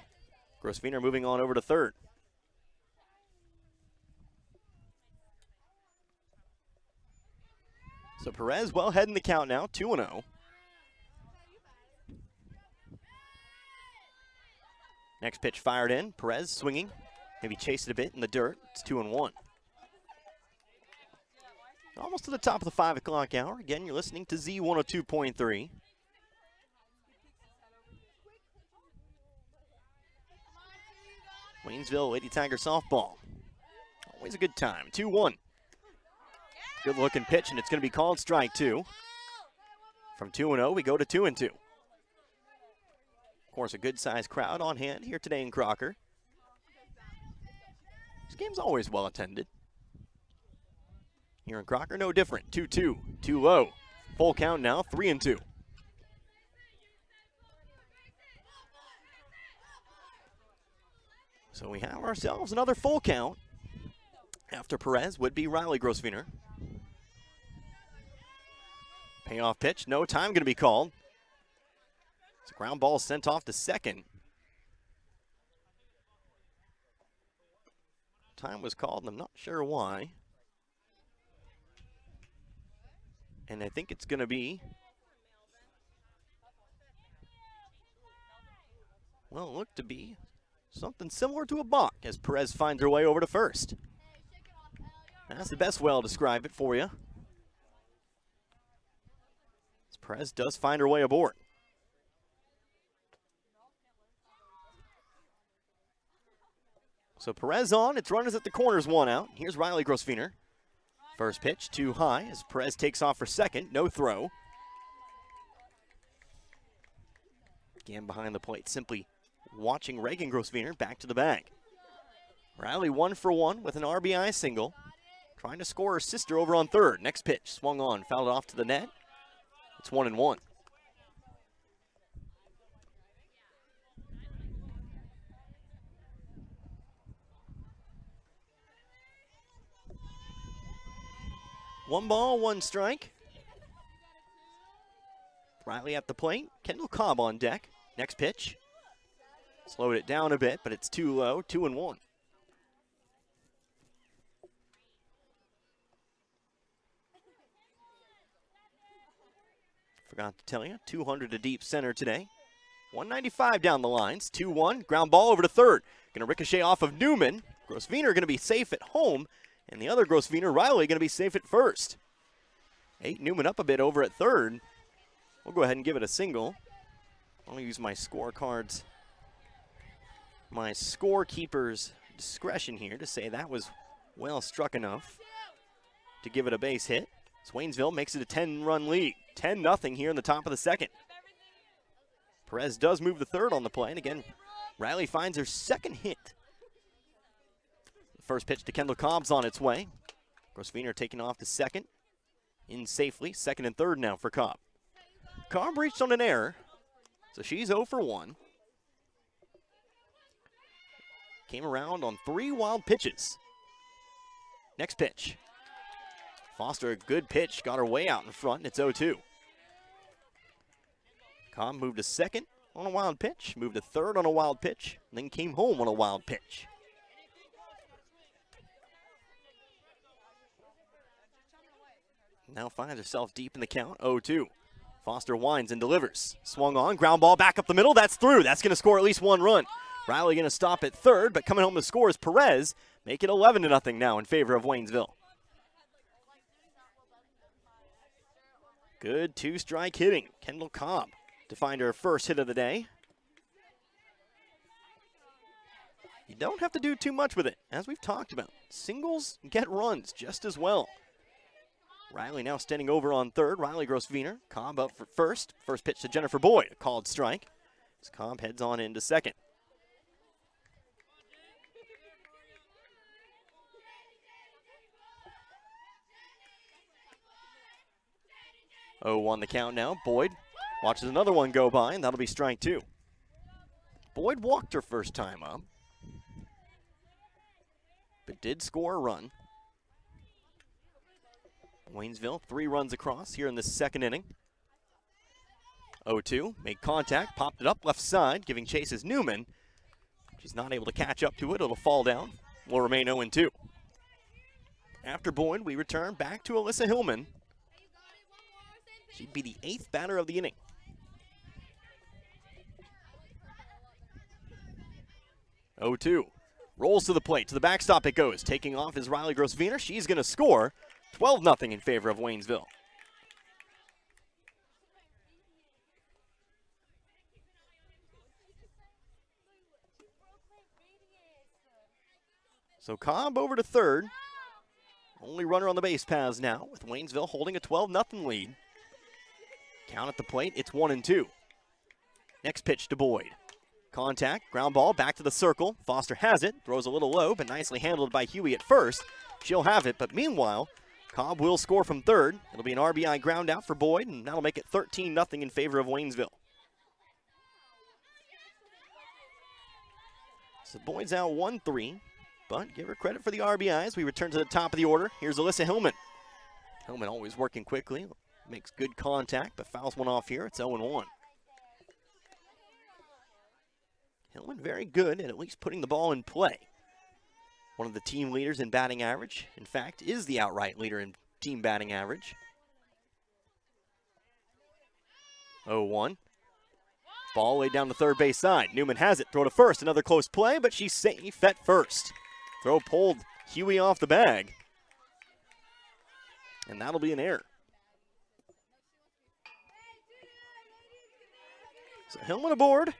Grosswiener moving on over to third. So Perez well ahead in the count now, 2-0. Next pitch fired in. Perez swinging. Maybe chased it a bit in the dirt. It's 2-1. Almost to the top of the 5 o'clock hour. Again, you're listening to Z102.3. Waynesville Lady Tiger softball. Always a good time. 2-1. Good looking pitch, and it's going to be called strike 2. From 2-0, we go to 2-2. Of course, a good sized crowd on hand here today in Crocker. This game's always well attended. Here in Crocker, no different. 2-2, too low. Full count now, 3-2. So we have ourselves another full count. After Perez would be Riley Grosswiener. Payoff pitch, no time going to be called. It's a ground ball sent off to second. Time was called, and I'm not sure why. And I think it's going to be, well, it looked to be something similar to a balk as Perez finds her way over to first. That's the best way I'll describe it for you. As Perez does find her way aboard. So Perez on, it's runners at the corners, 1 out. Here's Riley Grosswiener. First pitch, too high as Perez takes off for second, no throw. Again behind the plate, simply watching Reagan Grosswiener back to the bag. Riley 1 for 1 with an RBI single. Trying to score her sister over on third. Next pitch, swung on, fouled off to the net. It's 1-1. One ball, 1 strike. Riley at the plate. Kendall Cobb on deck. Next pitch. Slowed it down a bit, but it's too low. 2-1. Forgot to tell you, 200 to deep center today. 195 down the lines, 2-1. Ground ball over to third. Going to ricochet off of Newman. Grossviner going to be safe at home, and the other Grossviner, Riley, going to be safe at first. Newman up a bit over at third. We'll go ahead and give it a single. I'll use my scorecards, my scorekeeper's discretion here to say that was well struck enough to give it a base hit. So Waynesville makes it a 10-run lead. 10-0 here in the top of the second. Perez does move the third on the play, and again, Riley finds her second hit. The first pitch to Kendall Cobb's on its way. Grossviner taking off to second. In safely, second and third now for Cobb. Cobb reached on an error, so she's 0 for 1. Came around on 3 wild pitches. Next pitch. Foster, a good pitch, got her way out in front, and it's 0-2. Cobb moved to second on a wild pitch, moved to third on a wild pitch, and then came home on a wild pitch. Now finds herself deep in the count, 0-2. Foster winds and delivers. Swung on, ground ball back up the middle, that's through. That's going to score at least 1 run. Riley going to stop at third, but coming home to score is Perez. Make it 11-0 now in favor of Waynesville. Good 2-strike hitting. Kendall Cobb to find her first hit of the day. You don't have to do too much with it, as we've talked about. Singles get runs just as well. Riley now standing over on third. Riley Grossviner. Cobb up for first. First pitch to Jennifer Boyd. A called strike. As Cobb heads on into second. Oh, 1 the count now. Boyd watches another one go by, and that'll be strike 2. Boyd walked her first time up, but did score a run. Waynesville, 3 runs across here in the second inning. 0-2, made contact, popped it up left side, giving chase is Newman. She's not able to catch up to it, it'll fall down. Will remain 0-2. After Boyd, we return back to Alyssa Hillman. She'd be the 8th batter of the inning. 0-2, rolls to the plate, to the backstop it goes. Taking off is Riley Grossviner, she's gonna score. 12-0 in favor of Waynesville. So Cobb over to third. Only runner on the base paths now, with Waynesville holding a 12-0 lead. Count at the plate, it's 1-2. Next pitch to Boyd. Contact, ground ball, back to the circle. Foster has it, throws a little low, but nicely handled by Huey at first. She'll have it, but meanwhile, Cobb will score from third. It'll be an RBI ground out for Boyd, and that'll make it 13-0 in favor of Waynesville. So Boyd's out 1-3, but give her credit for the RBIs. We return to the top of the order. Here's Alyssa Hillman. Hillman always working quickly, makes good contact, but fouls one off here. It's 0-1. Hillman very good at least putting the ball in play. One of the team leaders in batting average. In fact, is the outright leader in team batting average. 0-1. Ball laid down the third base side. Newman has it. Throw to first. Another close play, but she's safe at first. Throw pulled Huey off the bag. And that'll be an error. So Hillman aboard.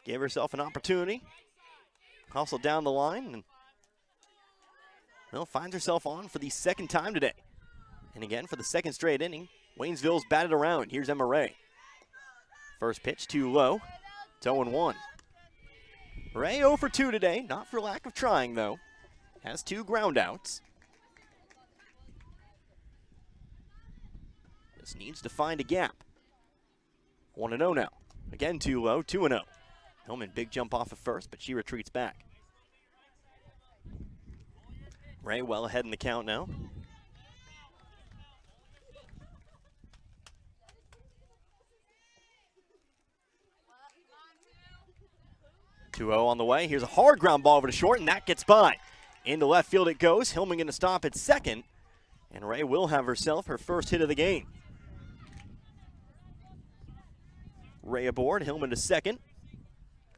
Gave herself an opportunity. Hustled down the line and finds herself on for the second time today. And again, for the second straight inning, Waynesville's batted around. Here's Emma Ray. First pitch too low. It's 0-1. Ray 0 for 2 today, not for lack of trying though. Has 2 ground outs. Just needs to find a gap. 1-0 now. Again too low, 2-0. Hillman, big jump off of first, but she retreats back. Ray well ahead in the count now. 2-0 on the way. Here's a hard ground ball over to short, and that gets by. Into left field it goes. Hillman going to stop at second, and Ray will have herself her first hit of the game. Ray aboard, Hillman to second.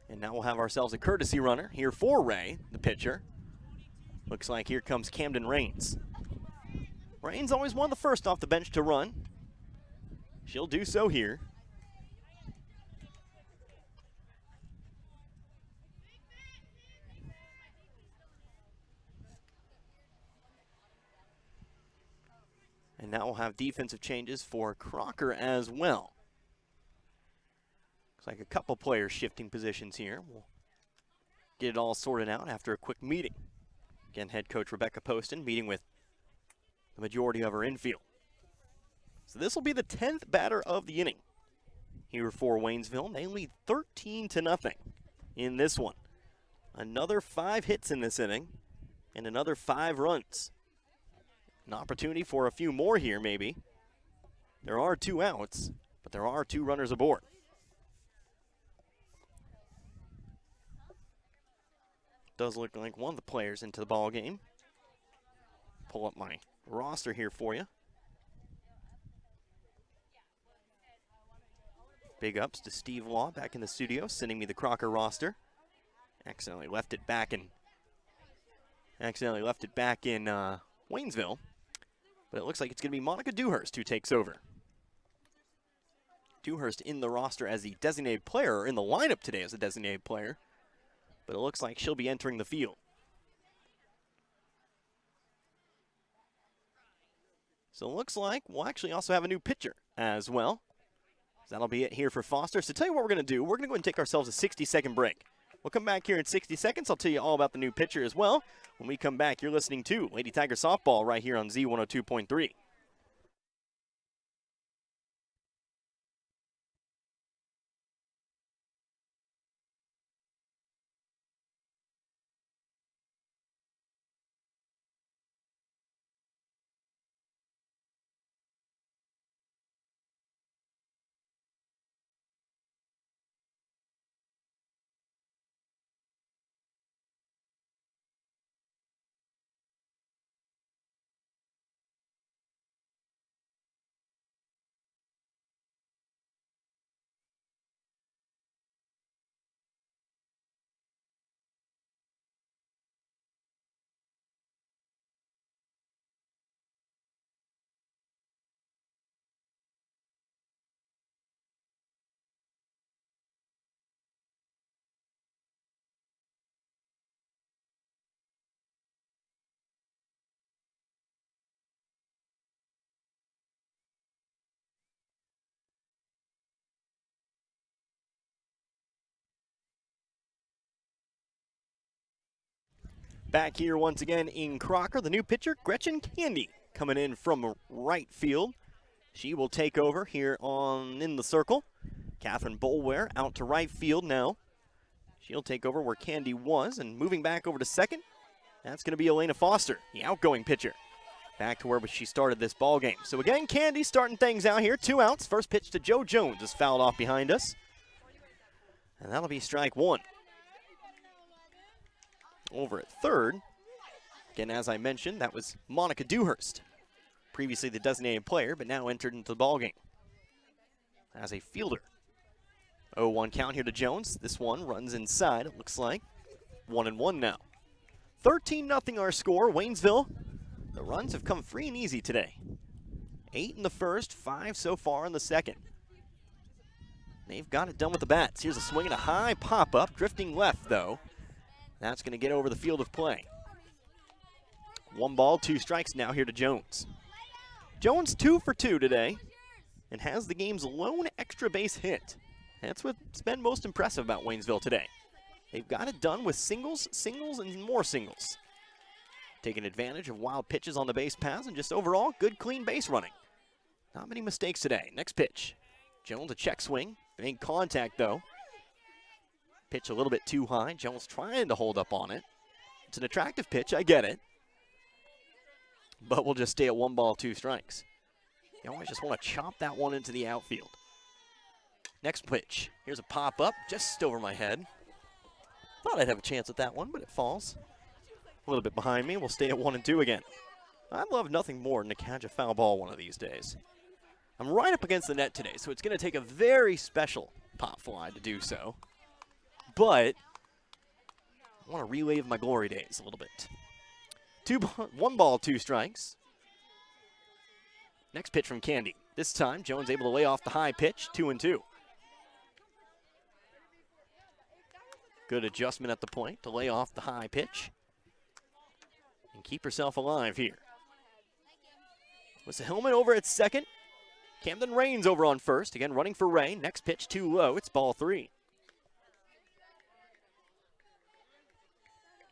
And now we'll have ourselves a courtesy runner here for Ray, the pitcher. Looks like here comes Camden Rains. Rains always one of the first off the bench to run. She'll do so here. And now we'll have defensive changes for Crocker as well. Looks like a couple players shifting positions here. We'll get it all sorted out after a quick meeting. Again, head coach Rebecca Poston meeting with the majority of her infield. So this will be the 10th batter of the inning here for Waynesville. They lead 13-0 in this one. Another 5 hits in this inning and another 5 runs. An opportunity for a few more here, maybe. There are 2 outs, but there are 2 runners aboard. Does look like one of the players into the ball game. Pull up my roster here for you. Big ups to Steve Law back in the studio, sending me the Crocker roster. Accidentally left it back in Waynesville. But it looks like it's going to be Monica Dewhurst who takes over. Dewhurst in the roster as the designated player, or in the lineup today as a designated player. But it looks like she'll be entering the field. So it looks like we'll actually also have a new pitcher as well. So that'll be it here for Foster. So tell you what we're going to do. We're going to go and take ourselves a 60-second break. We'll come back here in 60 seconds. I'll tell you all about the new pitcher as well. When we come back, you're listening to Lady Tiger Softball right here on Z102.3. Back here once again in Crocker, the new pitcher, Gretchen Candy, coming in from right field. She will take over here in the circle. Catherine Bolware out to right field now. She'll take over where Candy was, and moving back over to second, that's going to be Elena Foster, the outgoing pitcher. Back to where she started this ball game. So again, Candy starting things out here. 2 outs. First pitch to Joe Jones is fouled off behind us. And that'll be strike 1. Over at third, again, as I mentioned, that was Monica Dewhurst, previously the designated player, but now entered into the ballgame as a fielder. 0-1 count here to Jones. This one runs inside, it looks like. 1-1 now. 13-0 our score. Waynesville, the runs have come free and easy today. 8 in the first, 5 so far in the second. They've got it done with the bats. Here's a swing and a high pop-up, drifting left, though. That's going to get over the field of play. 1 ball, 2 strikes now here to Jones. Jones 2 for 2 today and has the game's lone extra base hit. That's what's been most impressive about Waynesville today. They've got it done with singles, and more singles. Taking advantage of wild pitches on the base paths and just overall good clean base running. Not many mistakes today. Next pitch. Jones a check swing. Made contact though. Pitch a little bit too high. Jones trying to hold up on it. It's an attractive pitch, I get it. But we'll just stay at 1 ball, 2 strikes. You always just want to chop that one into the outfield. Next pitch. Here's a pop-up just over my head. Thought I'd have a chance at that one, but it falls. A little bit behind me. We'll stay at 1-2 again. I'd love nothing more than to catch a foul ball one of these days. I'm right up against the net today, so it's going to take a very special pop fly to do so. But I want to relive my glory days a little bit. 1 ball, 2 strikes. Next pitch from Candy. This time, Jones able to lay off the high pitch, 2-2. Good adjustment at the point to lay off the high pitch and keep herself alive here. With the helmet over at second. Camden Rains over on first. Again, running for Ray. Next pitch too low. It's ball 3.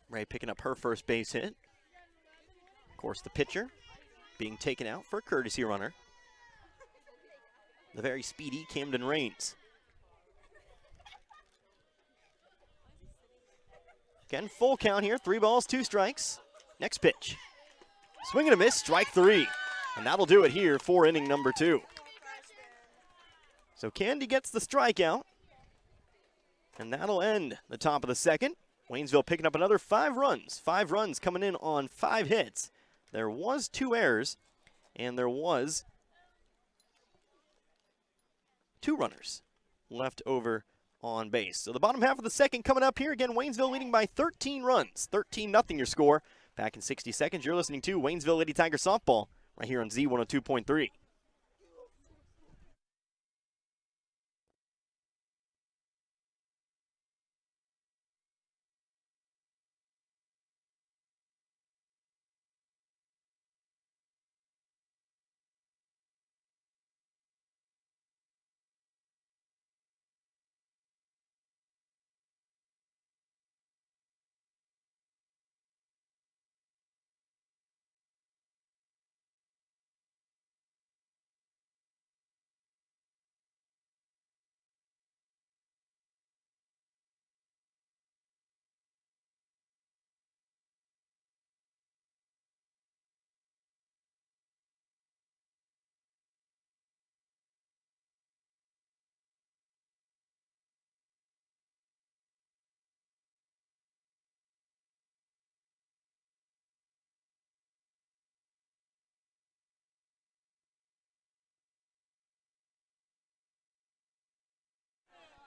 Ray picking up her first base hit. Of course, the pitcher being taken out for a courtesy runner. The very speedy Camden Rains. Again, full count here. 3 balls, 2 strikes. Next pitch. Swing and a miss, strike 3. And that'll do it here for inning number 2. So Candy gets the strikeout. And that'll end the top of the second. Waynesville picking up another 5 runs. 5 runs coming in on 5 hits. There was 2 errors, and there was 2 runners left over on base. So the bottom half of the second coming up here. Again, Waynesville leading by 13 runs. 13-0 your score. Back in 60 seconds, you're listening to Waynesville Lady Tiger Softball right here on Z102.3.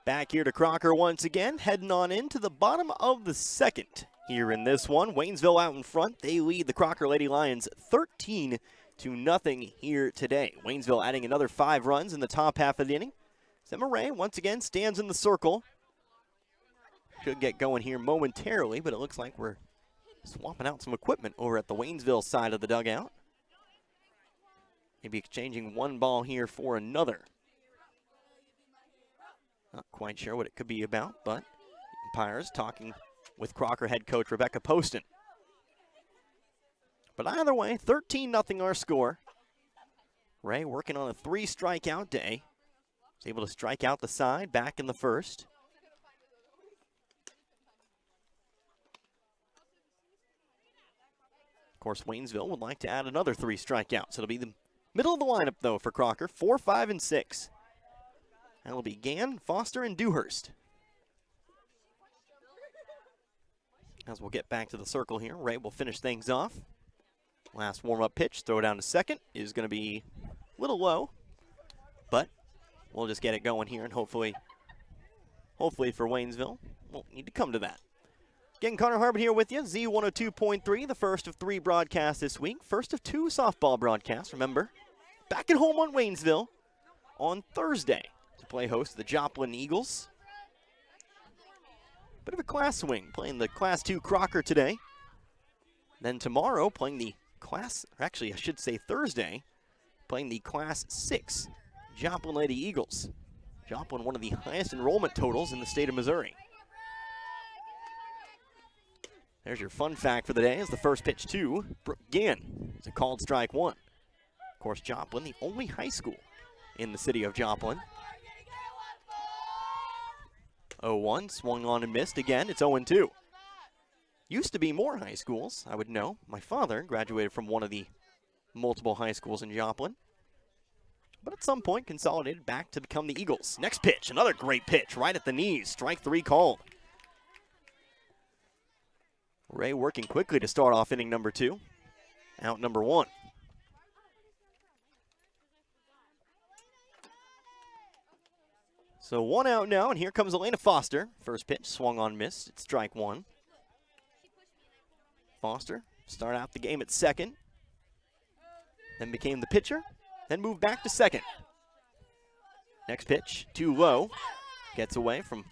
Back here to Crocker once again, heading on into the bottom of the second here in this one. Waynesville out in front. They lead the Crocker Lady Lions 13-0 here today. Waynesville adding another 5 runs in the top half of the inning. Ray once again stands in the circle. Should get going here momentarily, but it looks like we're swapping out some equipment over at the Waynesville side of the dugout. Maybe exchanging 1 ball here for another. Not quite sure what it could be about, but umpires talking with Crocker head coach Rebecca Poston. But either way, 13-0 our score. Ray working on a 3 strikeout day. Was able to strike out the side back in the first. Of course, Waynesville would like to add another 3 strikeouts. It'll be the middle of the lineup, though, for Crocker. 4, 5, and 6. That'll be Gann, Foster, and Dewhurst. As we'll get back to the circle here, Ray will finish things off. Last warm-up pitch, throw down to second, is going to be a little low. But we'll just get it going here, and hopefully for Waynesville, won't need to come to that. Again, Connor Harbert here with you, Z102.3, the first of 3 broadcasts this week. First of 2 softball broadcasts, remember. Back at home on Waynesville on Thursday to play host to the Joplin Eagles. Bit of a class swing, playing the Class 2 Crocker today. Then tomorrow, playing the Thursday, playing the Class 6 Joplin Lady Eagles. Joplin, one of the highest enrollment totals in the state of Missouri. There's your fun fact for the day, is the first pitch to Brooke Gann. It's a called strike 1. Of course, Joplin, the only high school in the city of Joplin. 0-1, swung on and missed again. It's 0-2. Used to be more high schools, I would know. My father graduated from one of the multiple high schools in Joplin. But at some point, consolidated back to become the Eagles. Next pitch, another great pitch, right at the knees. Strike 3 called. Ray working quickly to start off inning number 2. Out number 1. So 1 out now, and here comes Elena Foster. First pitch, swung on, missed. It's strike 1. Foster start out the game at second, then became the pitcher, then moved back to second. Next pitch, too low. Gets away from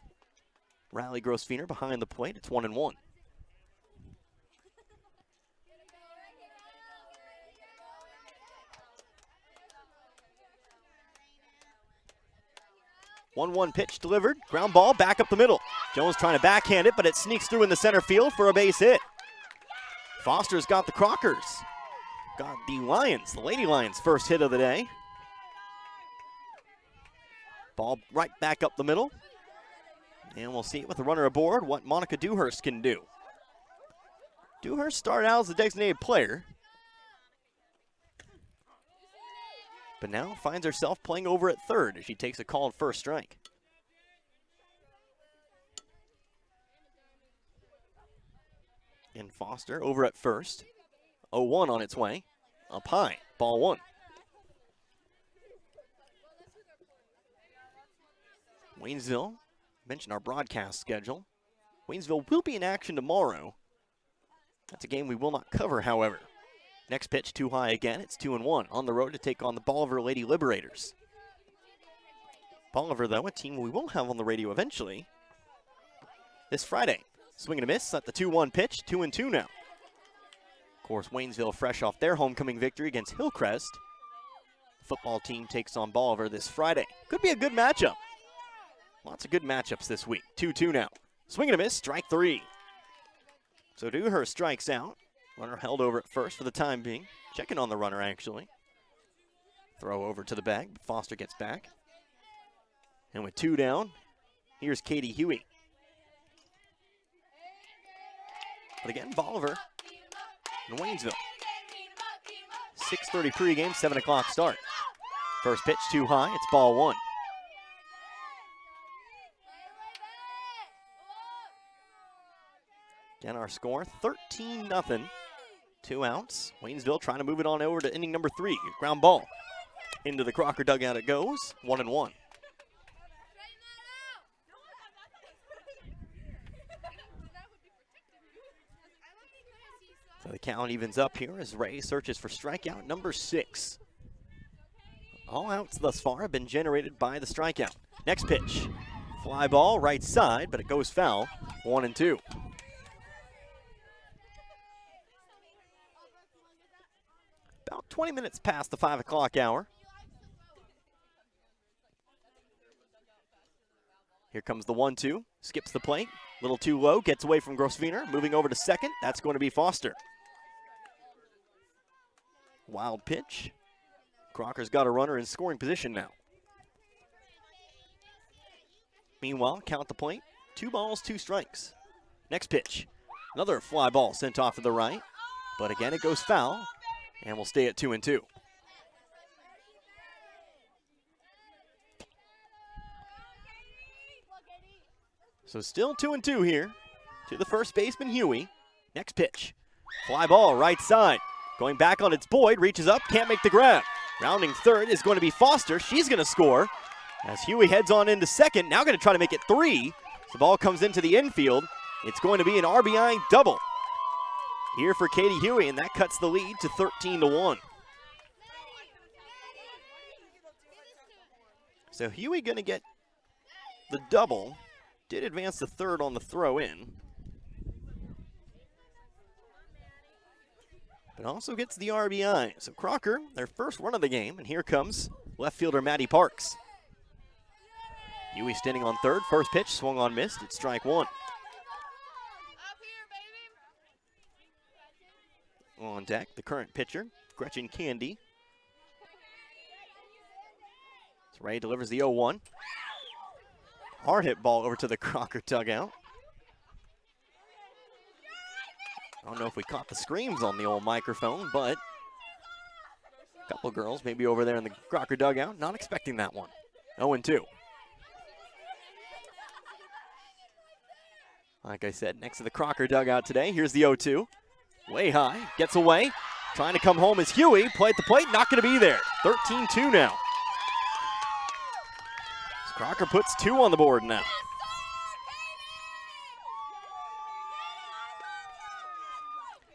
Riley Grosvenor behind the plate. It's 1-1. One pitch delivered, ground ball back up the middle. Jones trying to backhand it, but it sneaks through in the center field for a base hit. Foster's got the Crockers. Got the Lions, the Lady Lions, first hit of the day. Ball right back up the middle. And we'll see with the runner aboard what Monica Dewhurst can do. Dewhurst started out as a designated player, but now finds herself playing over at third as she takes a called first strike. And Foster over at first. 0-1 on its way. Up high, ball 1. Waynesville, mentioned our broadcast schedule. Waynesville will be in action tomorrow. That's a game we will not cover, however. Next pitch too high again. It's 2-1 on the road to take on the Bolivar Lady Liberators. Bolivar, though, a team we will have on the radio eventually this Friday. Swing and a miss at the 2-1 pitch. 2-2 now. Of course, Waynesville fresh off their homecoming victory against Hillcrest. The football team takes on Bolivar this Friday. Could be a good matchup. Lots of good matchups this week. 2-2 now. Swing and a miss. Strike 3. So Dewhurst strikes out. Runner held over at first for the time being. Checking on the runner, actually. Throw over to the bag, but Foster gets back. And with 2 down, here's Katie Huey. But again, Bolivar and Waynesville. 6:30 pregame, 7 o'clock start. First pitch too high, it's ball 1. Again, our score, 13-0. 2 outs. Waynesville trying to move it on over to inning number 3. Ground ball. Into the Crocker dugout it goes. 1-1. So the count evens up here as Ray searches for strikeout number 6. All outs thus far have been generated by the strikeout. Next pitch. Fly ball right side, but it goes foul. 1-2. About 20 minutes past the 5 o'clock hour. Here comes the 1-2. Skips the plate. Little too low. Gets away from Grosvenor. Moving over to second. That's going to be Foster. Wild pitch. Crocker's got a runner in scoring position now. Meanwhile, count the plate. 2 balls, 2 strikes. Next pitch. Another fly ball sent off to the right. But again, it goes foul. And we'll stay at 2-2. So still 2-2 here to the first baseman, Huey. Next pitch. Fly ball right side. Going back on its Boyd. Reaches up. Can't make the grab. Rounding third is going to be Foster. She's going to score. As Huey heads on into second. Now going to try to make it 3. As the ball comes into the infield. It's going to be an RBI double here for Katie Huey, and that cuts the lead to 13-1. So Huey going to get the double. Did advance to third on the throw in. But also gets the RBI. So Crocker, their first run of the game, and here comes left fielder Maddie Parks. Huey standing on third. First pitch, swung on, missed. It's strike 1. On deck, the current pitcher, Gretchen Candy. So Ray delivers the 0-1. Hard hit ball over to the Crocker dugout. I don't know if we caught the screams on the old microphone, but a couple girls maybe over there in the Crocker dugout, not expecting that one. 0-2. Like I said, next to the Crocker dugout today, here's the 0-2. Way high, gets away. Trying to come home is Huey. Play at the plate, not going to be there. 13-2 now. Crocker puts 2 on the board now.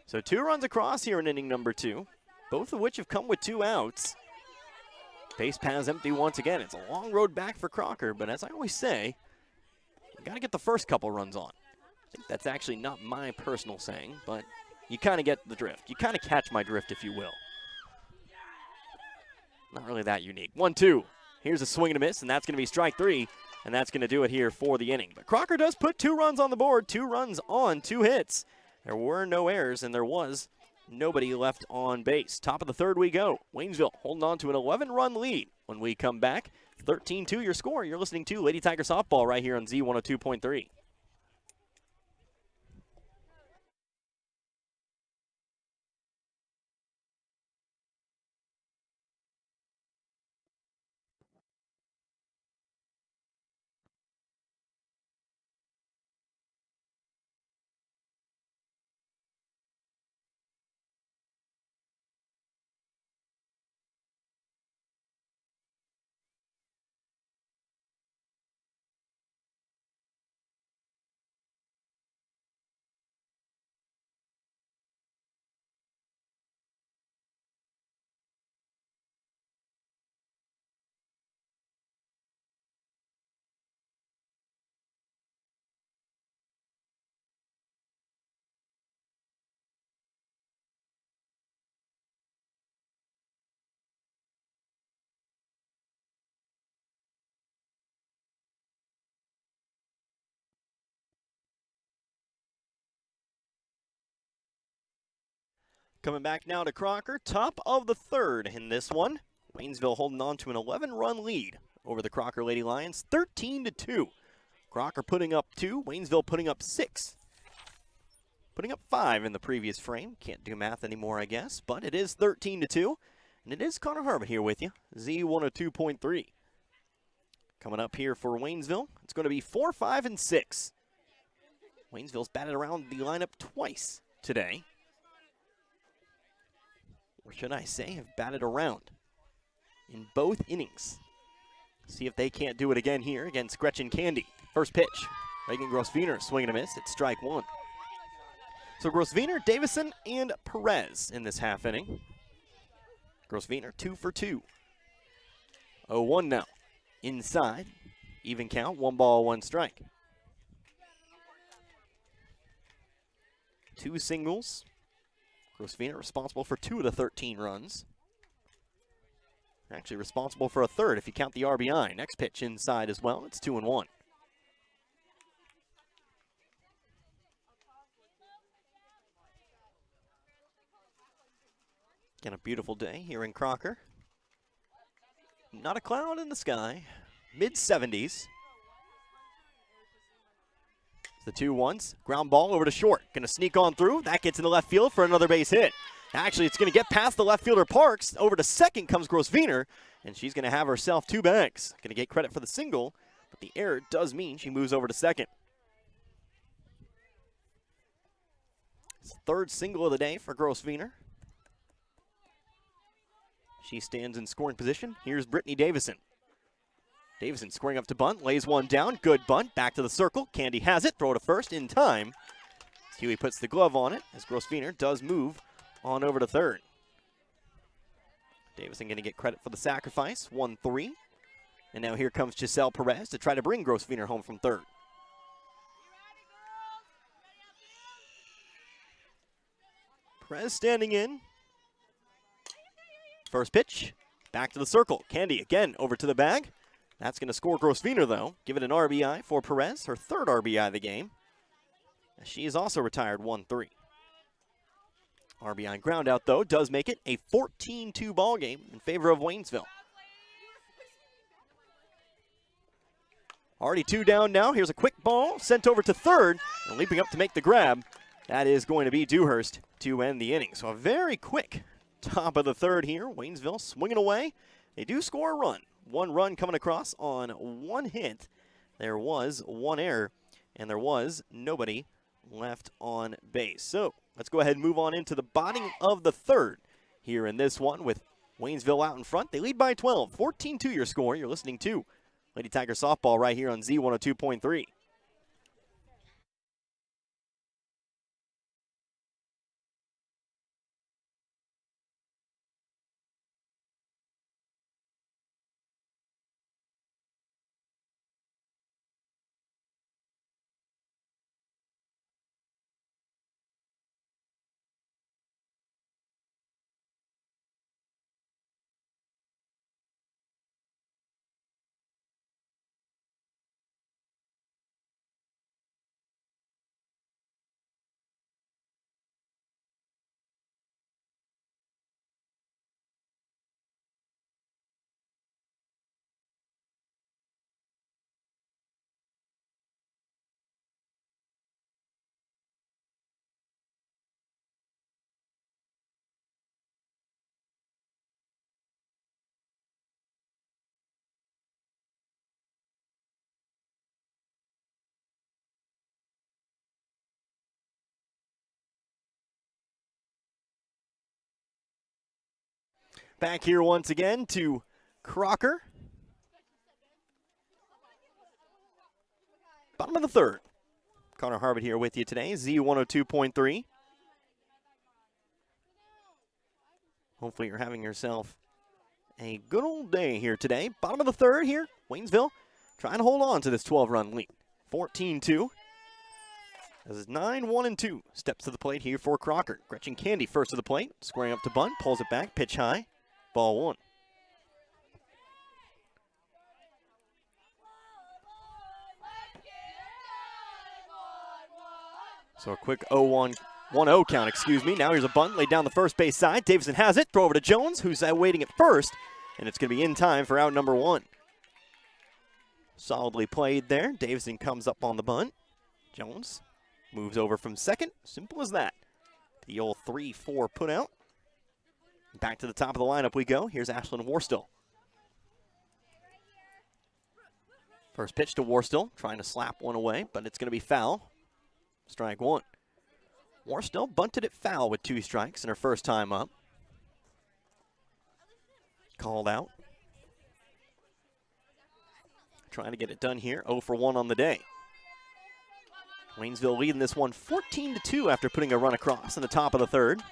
So 2 runs across here in inning number 2, both of which have come with 2 outs. Base paths empty once again. It's a long road back for Crocker, but as I always say, you got to get the first couple runs on. I think that's actually not my personal saying, but you kind of get the drift. You kind of catch my drift, if you will. Not really that unique. 1-2. Here's a swing and a miss, and that's going to be strike 3, and that's going to do it here for the inning. But Crocker does put 2 runs on the board, 2 runs on 2 hits. There were no errors, and there was nobody left on base. Top of the 3rd we go. Waynesville holding on to an 11-run lead. When we come back, 13-2 your score. You're listening to Lady Tiger Softball right here on Z102.3. Coming back now to Crocker, top of the 3rd in this one. Waynesville holding on to an 11-run lead over the Crocker Lady Lions, 13-2. Crocker putting up 2, Waynesville putting up 6. Putting up 5 in the previous frame. Can't do math anymore, I guess, but it is 13-2. And it is Connor Harmon here with you, Z102.3. Coming up here for Waynesville, it's going to be 4, 5, and 6. Waynesville's batted around the lineup twice today. Or should I say, have batted around in both innings. See if they can't do it again here against Gretchen Candy. First pitch, Reagan Grosswiener swinging a miss. It's strike 1. So Grosswiener, Davison, and Perez in this half inning. Grosswiener 2 for 2. 0-1 now. Inside, even count, 1 ball, 1 strike. 2 singles. Grosswiener responsible for 2 of the 13 runs. Actually responsible for a 3rd if you count the RBI. Next pitch inside as well. It's 2-1. Again, a beautiful day here in Crocker. Not a cloud in the sky. Mid-70s. The 2-1s, ground ball over to short. Going to sneak on through. That gets in the left field for another base hit. Actually, it's going to get past the left fielder Parks. Over to second comes Grosswiener, and she's going to have herself 2 bags. Going to get credit for the single, but the error does mean she moves over to second. It's the 3rd single of the day for Grosswiener. She stands in scoring position. Here's Brittany Davison. Davison squaring up to bunt, lays one down. Good bunt, back to the circle. Candy has it, throw to first in time. Huey puts the glove on it as Grosswiener does move on over to 3rd. Davison going to get credit for the sacrifice, 1-3. And now here comes Giselle Perez to try to bring Grosswiener home from 3rd. Perez standing in. First pitch, back to the circle. Candy again over to the bag. That's going to score Grosswiener, though. Give it an RBI for Perez, her 3rd RBI of the game. She is also retired 1-3. RBI ground out, though, does make it a 14-2 ball game in favor of Waynesville. Already 2 down now. Here's a quick ball sent over to 3rd. And leaping up to make the grab, that is going to be Dewhurst to end the inning. So a very quick top of the 3rd here. Waynesville swinging away. They do score a run. 1 run coming across on 1 hit. There was 1 error, and there was nobody left on base. So let's go ahead and move on into the bottom of the 3rd here in this one with Waynesville out in front. They lead by 12. 14-2 your score. You're listening to Lady Tiger softball right here on Z102.3. Back here once again to Crocker. Bottom of the third. Connor Harvard here with you today, Z102.3. Hopefully you're having yourself a good old day here today. Bottom of the third here, Waynesville trying to hold on to this 12-run lead. 14-2. This is 9-1-2. Steps to the plate here for Crocker. Gretchen Candy first to the plate, squaring up to bunt, pulls it back, pitch high, ball one. So a quick 1-0 count, excuse me. Now here's a bunt laid down the first base side. Davison has it. Throw over to Jones, who's waiting at first, and it's going to be in time for out number one. Solidly played there. Davison comes up on the bunt. Jones moves over from second. Simple as that. The old 3-4 put out. Back to the top of the lineup we go. Here's Ashlyn Warstill. First pitch to Warstill, trying to slap one away, but it's going to be foul. Strike one. Warstill bunted it foul with 2 strikes in her first time up. Called out. Trying to get it done here. 0 for 1 on the day. Waynesville leading this one 14-2 after putting a run across in the top of the third.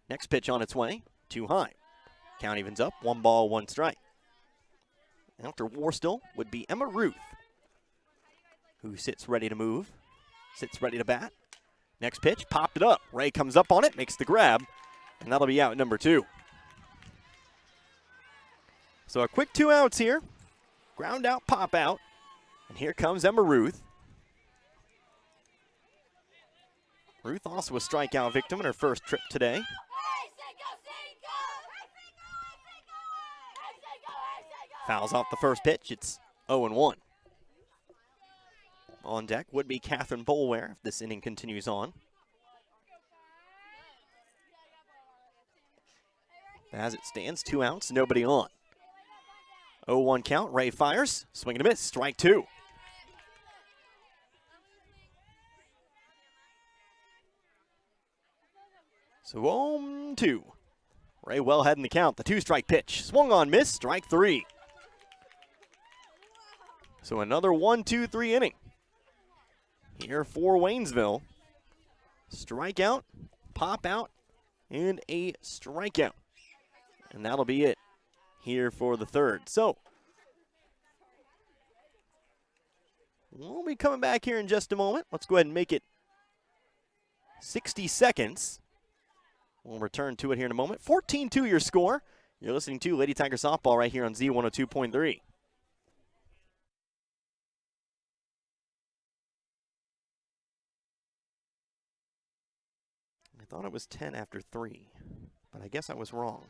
Next pitch on its way. Too high. Count evens up. 1 ball, 1 strike. After Warstill would be Emma Ruth, who sits ready to move. Sits ready to bat. Next pitch, popped it up. Ray comes up on it, makes the grab, and that'll be out number 2. So a quick 2 outs here. Ground out, pop out. And here comes Emma Ruth. Ruth also a strikeout victim in her first trip today. Fouls off the first pitch. It's 0-1. On deck would be Catherine Bolware if this inning continues on. As it stands, 2 outs, nobody on. 0-1 count, Ray fires, swing and a miss, strike 2. So 0-2. Ray well ahead in the count, the 2-strike pitch, swung on, miss, strike 3. So another 1-2-3 inning here for Waynesville. Strikeout, pop out, and a strikeout. And that'll be it here for the third. So we'll be coming back here in just a moment. Let's go ahead and make it 60 seconds. We'll return to it here in a moment. 14-2 your score. You're listening to Lady Tiger Softball right here on Z102.3. I thought it was 10 after 3, but I guess I was wrong.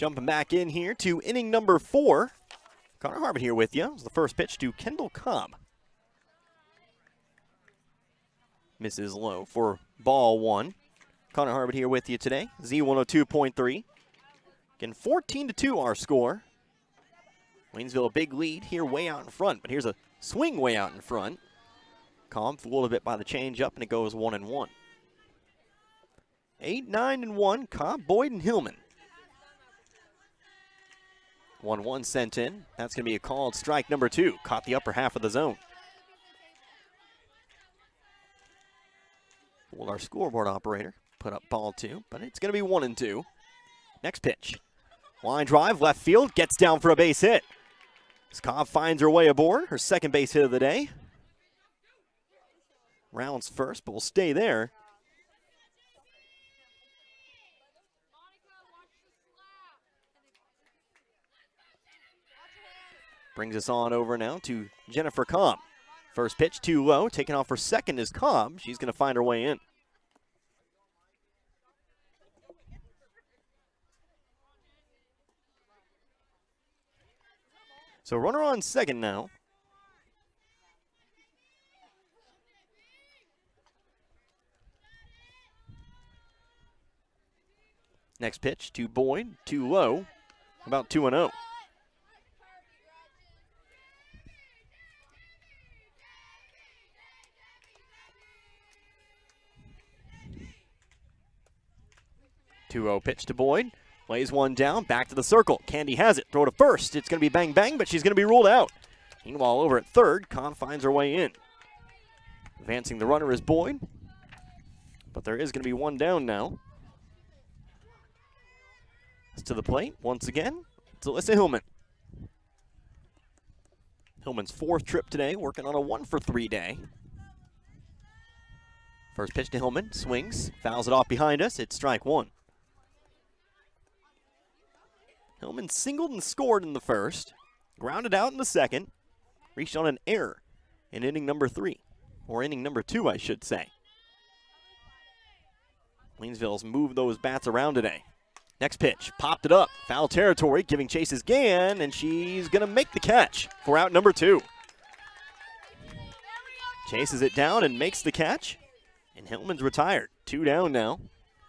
Jumping back in here to inning number 4. Connor Harbin here with you. It was the first pitch to Kendall Cobb. Misses low for ball 1. Connor Harbin here with you today. Z102.3. Again, 14-2 our score. Waynesville a big lead here way out in front, but here's a swing way out in front. Cobb fooled a bit by the changeup, and it goes 1-1. 8, 9, and 1. Cobb, Boyd, and Hillman. 1-1 sent in. That's going to be a called strike number 2. Caught the upper half of the zone. Well, our scoreboard operator put up ball 2, but it's going to be 1-2. Next pitch. Line drive, left field, gets down for a base hit. Cobb finds her way aboard, her second base hit of the day. Rounds first, but will stay there. Brings us on over now to Jennifer Cobb. First pitch too low, taking off her second is Cobb. She's going to find her way in. So runner on second now. Next pitch to Boyd, too low, about 2-0. Pitch to Boyd. Lays one down, back to the circle. Candy has it. Throw to first. It's going to be bang bang, but she's going to be ruled out. Meanwhile, over at third, Cobb finds her way in. Advancing the runner is Boyd, but there is going to be one down now. It's to the plate once again. It's Alyssa Hillman. Hillman's 4th trip today, working on a 1-for-3 day. First pitch to Hillman, swings, fouls it off behind us. It's strike 1. Hillman singled and scored in the first, grounded out in the second, reached on an error in inning number 3, or inning number 2, I should say. Waynesville's moved those bats around today. Next pitch, popped it up, foul territory, giving chase is Gann, and she's going to make the catch for out number 2. Chases it down and makes the catch, and Hillman's retired. 2 down now,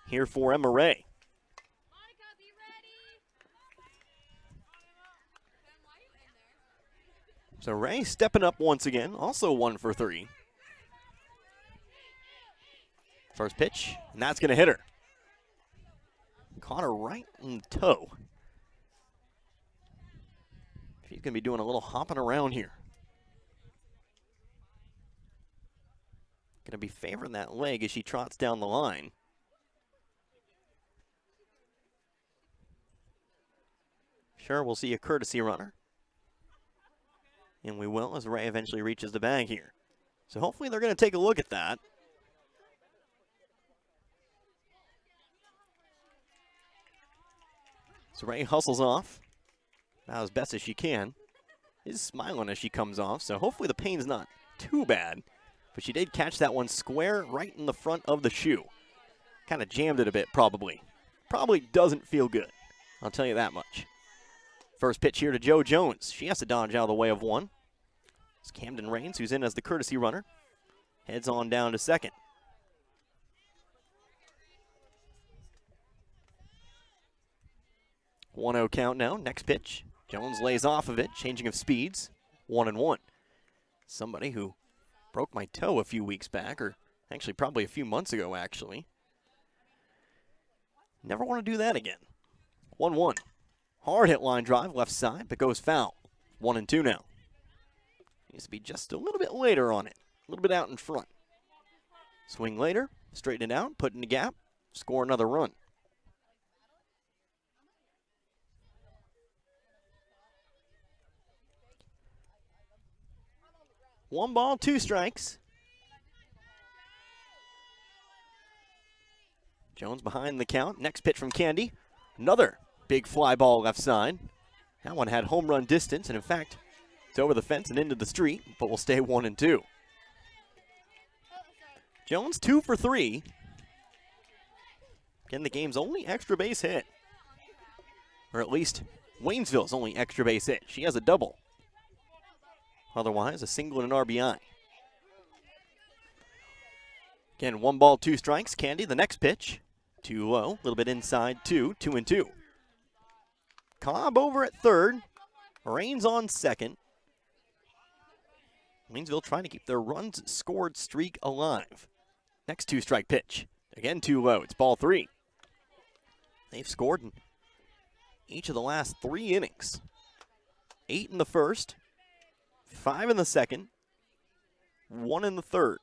here for Emma Ray. So Ray stepping up once again, also 1-for-3. First pitch, and that's going to hit her. Caught her right in the toe. She's going to be doing a little hopping around here. Going to be favoring that leg as she trots down the line. Sure, we'll see a courtesy runner. And we will as Ray eventually reaches the bag here. So hopefully they're going to take a look at that. So Ray hustles off, about as best as she can. Is smiling as she comes off, so hopefully the pain's not too bad. But she did catch that one square right in the front of the shoe. Kind of jammed it a bit, probably. Probably doesn't feel good, I'll tell you that much. First pitch here to Jo Jones. She has to dodge out of the way of one. It's Camden Rains, who's in as the courtesy runner. Heads on down to second. 1-0 count now. Next pitch. Jones lays off of it, changing of speeds. 1-1. Somebody who broke my toe a few weeks back, or actually probably a few months ago, actually. Never want to do that again. 1-1. Hard hit line drive, left side, but goes foul. 1-2 now. Needs to be just a little bit later on it. A little bit out in front. Swing later, straighten it out, put in the gap, score another run. One ball, 2 strikes. Jones behind the count. Next pitch from Candy. Another big fly ball left side. That one had home run distance, and in fact, it's over the fence and into the street, but will stay 1-2. Jones 2 for 3. 3. Again, the game's only extra base hit. Or at least Waynesville's only extra base hit. She has a double. Otherwise, a single and an RBI. Again, 1 ball, 2 strikes. Candy, the next pitch. Too low, a little bit inside, 2-2-2. Cobb over at third. Rains on second. Waynesville trying to keep their runs scored streak alive. Next 2-strike pitch. Again, too low. It's ball 3. They've scored in each of the last 3 innings. 8 in the first, 5 in the second, 1 in the third.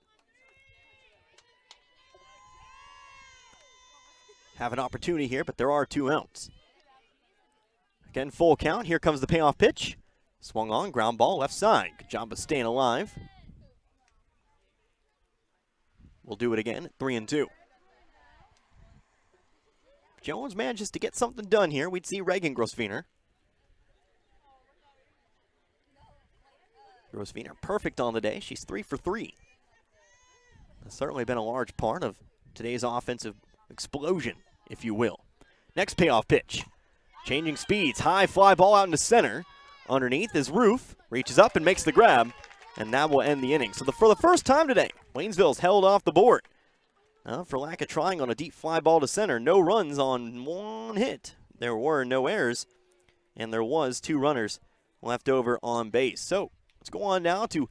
Have an opportunity here, but there are 2 outs. Again, full count. Here comes the payoff pitch. Swung on, ground ball, left side. Good job of staying alive. We'll do it again, 3-2. Jones manages to get something done here. We'd see Reagan Grosvener. Grosvener perfect on the day. She's 3 for 3. That's certainly been a large part of today's offensive explosion, if you will. Next payoff pitch. Changing speeds. High fly ball out into center. Underneath is Roof. Reaches up and makes the grab. And that will end the inning. So for the first time today, Waynesville's held off the board. For lack of trying on a deep fly ball to center, no runs on 1 hit. There were no errors, and there was 2 runners left over on base. So let's go on now to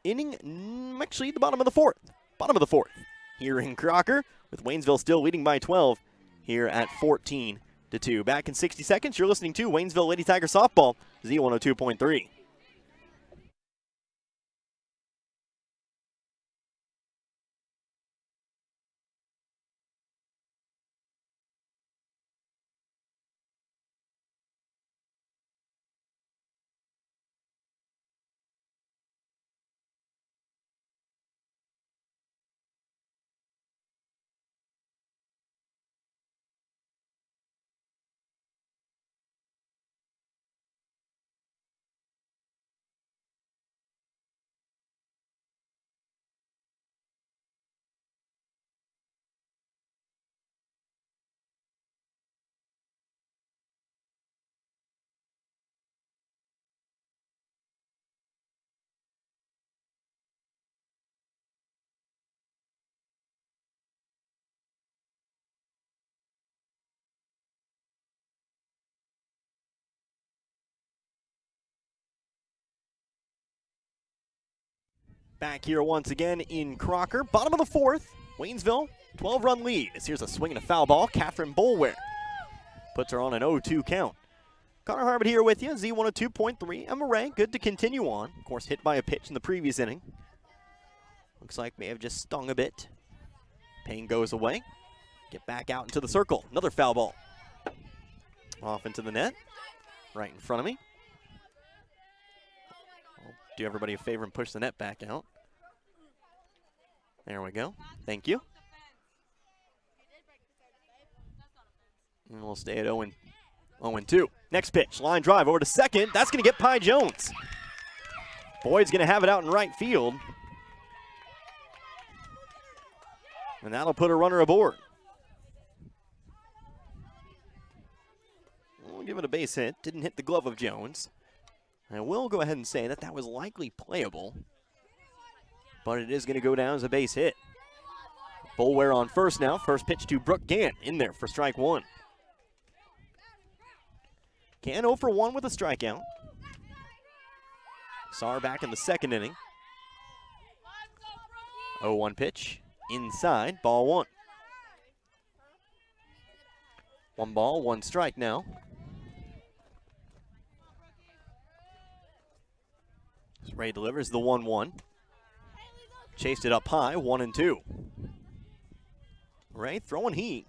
inning, actually the bottom of the fourth. Bottom of the fourth here in Crocker, with Waynesville still leading by 12 here at 14-2. Back in 60 seconds, you're listening to Waynesville Lady Tiger Softball, Z102.3. Back here once again in Crocker. Bottom of the fourth. Waynesville, 12-run lead. As here's a swing and a foul ball. Catherine Boulware puts her on an 0-2 count. Connor Harmon here with you, Z102.3. Emma Ray, good to continue on. Of course, hit by a pitch in the previous inning. Looks like may have just stung a bit. Pain goes away. Get back out into the circle. Another foul ball. Off into the net. Right in front of me. I'll do everybody a favor and push the net back out. There we go. Thank you. And we'll stay at 0-2. Next pitch, line drive over to second. That's going to get Pye Jones. Boyd's going to have it out in right field. And that'll put a runner aboard. We'll give it a base hit. Didn't hit the glove of Jones. I will go ahead and say that that was likely playable, but it is going to go down as a base hit. Boulware on first now. First pitch to Brooke Gant in there for strike 1. Gant 0 for 1 with a strikeout. Saw her back in the second inning. 0-1 pitch. Inside, ball 1. 1 ball, 1 strike now. Ray delivers the 1-1. Chased it up high, 1-2. Ray throwing heat.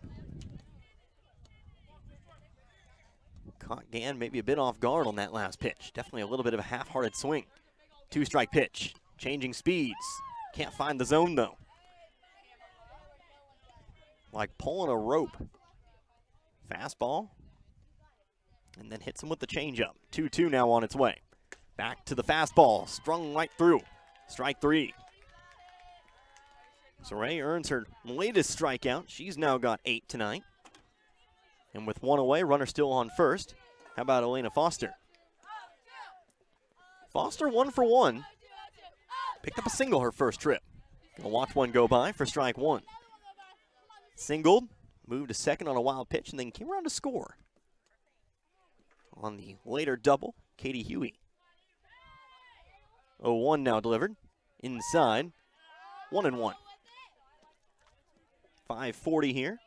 Caught Gann maybe a bit off guard on that last pitch. Definitely a little bit of a half-hearted swing. 2-strike pitch. Changing speeds. Can't find the zone though. Like pulling a rope. Fastball. And then hits him with the changeup. 2-2 now on its way. Back to the fastball. Strung right through. Strike 3. So Ray earns her latest strikeout. She's now got 8 tonight. And with 1 away, runner still on first. How about Elena Foster? Foster 1 for 1. Picked up a single her first trip. Gonna watch one go by for strike one. Singled, moved to second on a wild pitch, and then came around to score. On the later double, Katie Huey. 0-1 now delivered. Inside, 1-1. 5:40 here.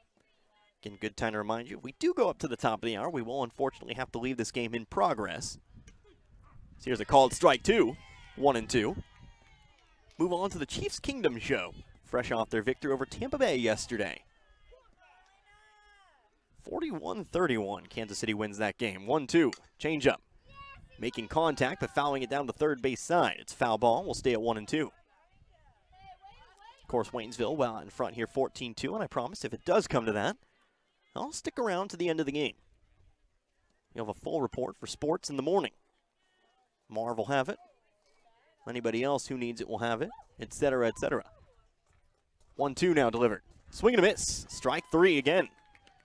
Again, good time to remind you, if we do go up to the top of the hour, we will unfortunately have to leave this game in progress. So here's a called strike two, 1-2. Move on to the Chiefs Kingdom show, fresh off their victory over Tampa Bay yesterday. 41-31, Kansas City wins that game. 1-2, change up. Making contact, but fouling it down the third base side. It's foul ball, we'll stay at 1-2. Of course, Waynesville well out in front here, 14-2, and I promise if it does come to that, I'll stick around to the end of the game. You'll have a full report for sports in the morning. Marv will have it. Anybody else who needs it will have it, etc., etc. 1-2 now delivered. Swing and a miss. Strike three again.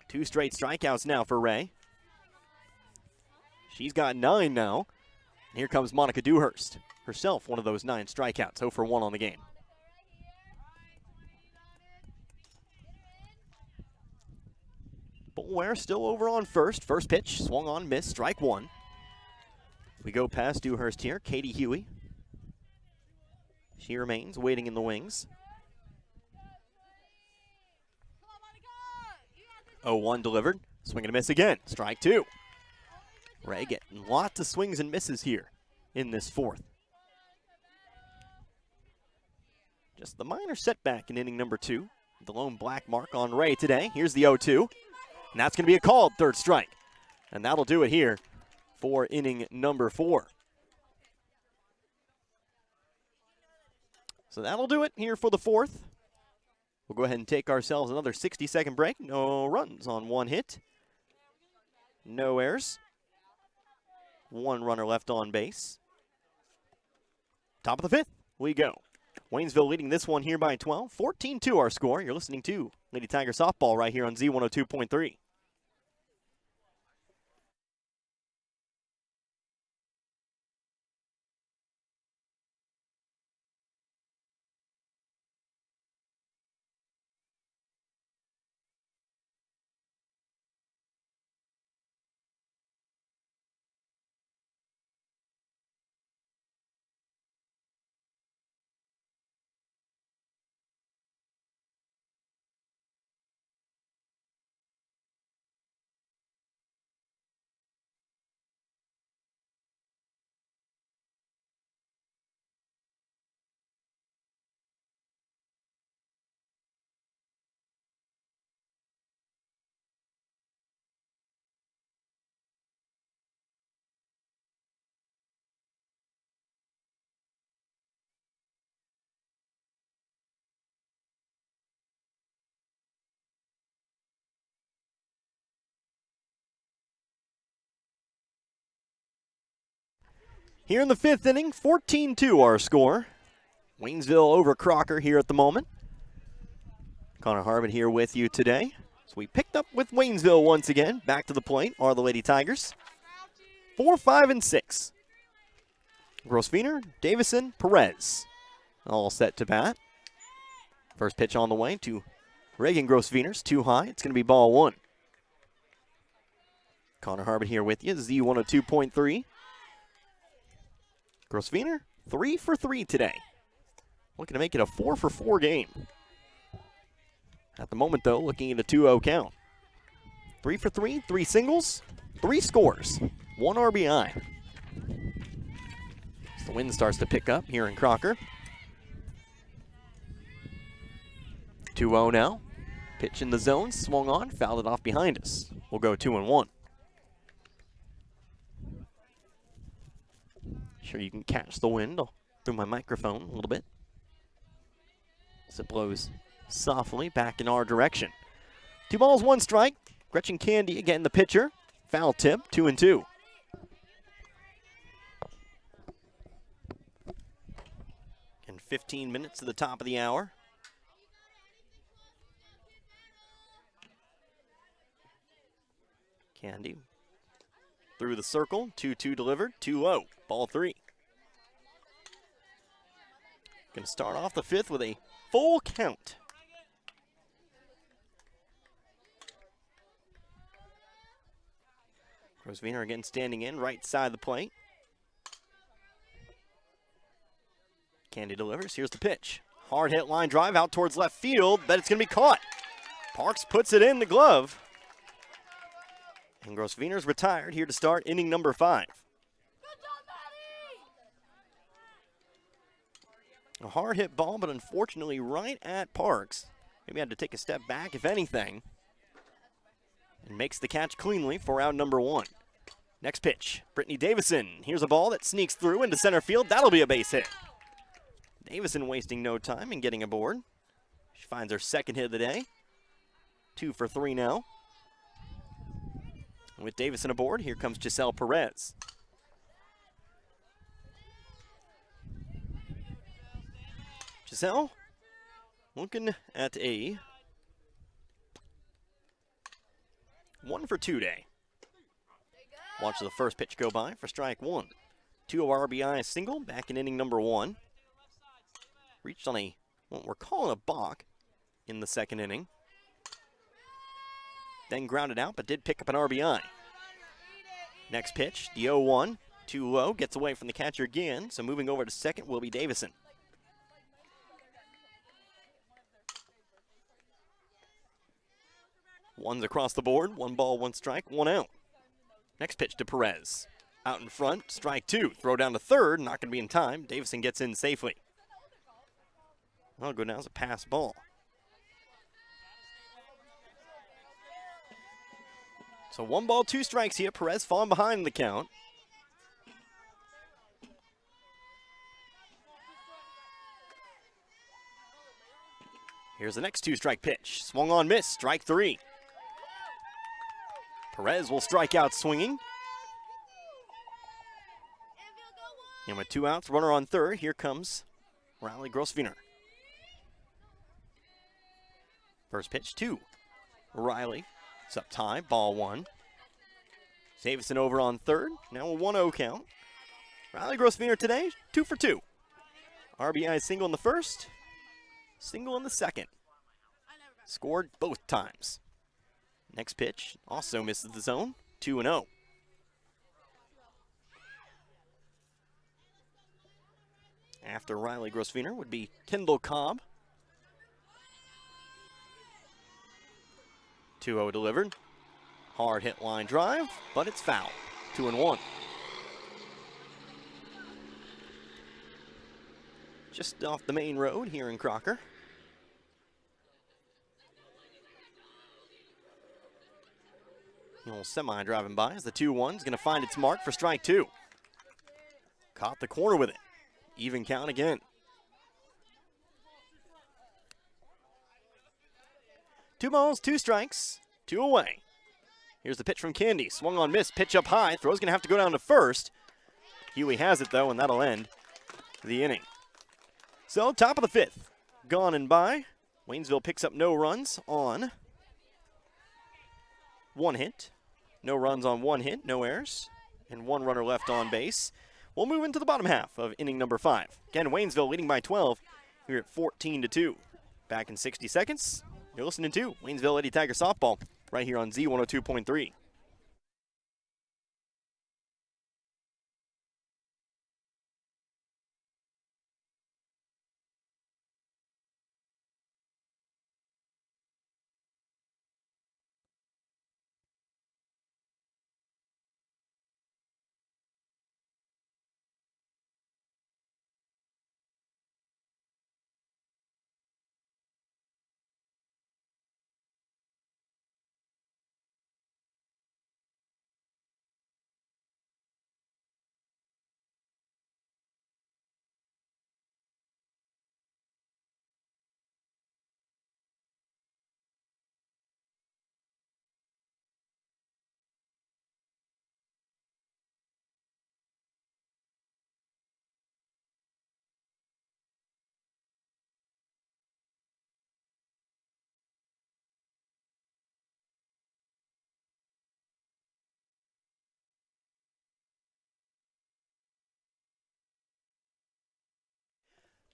2 straight strikeouts now for Ray. She's got 9 now. And here comes Monica Dewhurst. Herself one of those 9 strikeouts. 0 for 1 on the game. Boulware still over on first. First pitch, swung on, missed, strike one. We go past Dewhurst here. Katie Huey. She remains waiting in the wings. 0-1 delivered. Swing and a miss again. Strike two. Ray getting lots of swings and misses here in this fourth. Just the minor setback in inning number 2. The lone black mark on Ray today. Here's the 0-2. And that's going to be a called third strike. And that'll do it here for inning number 4. So that'll do it here for the fourth. We'll go ahead and take ourselves another 60-second break. No runs on 1 hit. No errors. 1 runner left on base. Top of the 5th, we go. Waynesville leading this one here by 12. 14-2 our score. You're listening to Lady Tiger Softball right here on Z102.3. Here in the 5th inning, 14-2 our score. Waynesville over Crocker here at the moment. Connor Harbin here with you today. So we picked up with Waynesville once again. Back to the plate are the Lady Tigers. 4, 5, and 6. Grosvenor, Davison, Perez. All set to bat. First pitch on the way to Reagan Grosvenor's too high. It's going to be ball 1. Connor Harbin here with you, Z102.3. Grosvenor, 3 for 3 today. Looking to make it a 4 for 4 game. At the moment, though, looking at a 2-0 count. 3 for 3, 3 singles, 3 scores, 1 RBI. As the wind starts to pick up here in Crocker. 2-0 now. Pitch in the zone, swung on, fouled it off behind us. We'll go 2-1. Sure you can catch the wind through my microphone a little bit. As it blows softly back in our direction. 2 balls, 1 strike. Gretchen Candy again the pitcher. Foul tip, 2-2. And 15 minutes to the top of the hour. Candy through the circle. 2-2 delivered. 2-0. Ball 3. Going to start off the 5th with a full count. Grosvenor again standing in, right side of the plate. Candy delivers. Here's the pitch. Hard hit line drive out towards left field, but it's going to be caught. Parks puts it in the glove. And Grosvenor's retired here to start inning number 5. A hard hit ball, but unfortunately right at Parks. Maybe had to take a step back, if anything. And makes the catch cleanly for out number 1. Next pitch, Brittany Davison. Here's a ball that sneaks through into center field. That'll be a base hit. Davison wasting no time and getting aboard. She finds her 2nd hit of the day. 2 for 3 now. And with Davison aboard, here comes Giselle Perez. Giselle looking at a 1 for 2 day. Watch the first pitch go by for strike 1. 2 RBI single back in inning number 1. Reached on a, what we're calling a balk in the 2nd inning. Then grounded out, but did pick up an RBI. Next pitch, the 0-1. 2-0, gets away from the catcher again, so moving over to 2nd will be Davison. One's across the board, 1 ball, 1 strike, 1 out. Next pitch to Perez. Out in front, strike 2. Throw down to 3rd, not going to be in time. Davison gets in safely. That'll go down as a pass ball. So 1 ball, 2 strikes here. Perez falling behind in the count. Here's the next 2-strike pitch. Swung on, miss, strike 3. Perez will strike out swinging. And with 2 outs, runner on 3rd, here comes Riley Grosvenor. First pitch, 2. Riley, it's up high, ball 1. Davison over on 3rd, now a 1-0 count. Riley Grosvenor today, 2 for 2. RBI single in the 1st, single in the 2nd. Scored both times. Next pitch also misses the zone, 2-0. After Riley Grosvenor would be Kendall Cobb. 2-0 delivered. Hard hit line drive, but it's foul. 2-1. Just off the main road here in Crocker. The old semi driving by as the 2-1's going to find its mark for strike 2. Caught the corner with it. Even count again. 2 balls, 2 strikes, 2 away. Here's the pitch from Candy. Swung on, miss, pitch up high. Throw's going to have to go down to 1st. Huey has it, though, and that'll end the inning. So, top of the 5th, gone and by. Waynesville picks up no runs on 1 hit. No runs on 1 hit, no errors, and 1 runner left on base. We'll move into the bottom half of inning number 5. Again, Waynesville leading by 12 here at 14-2. Back in 60 seconds, you're listening to Waynesville Lady Tiger Softball right here on Z102.3.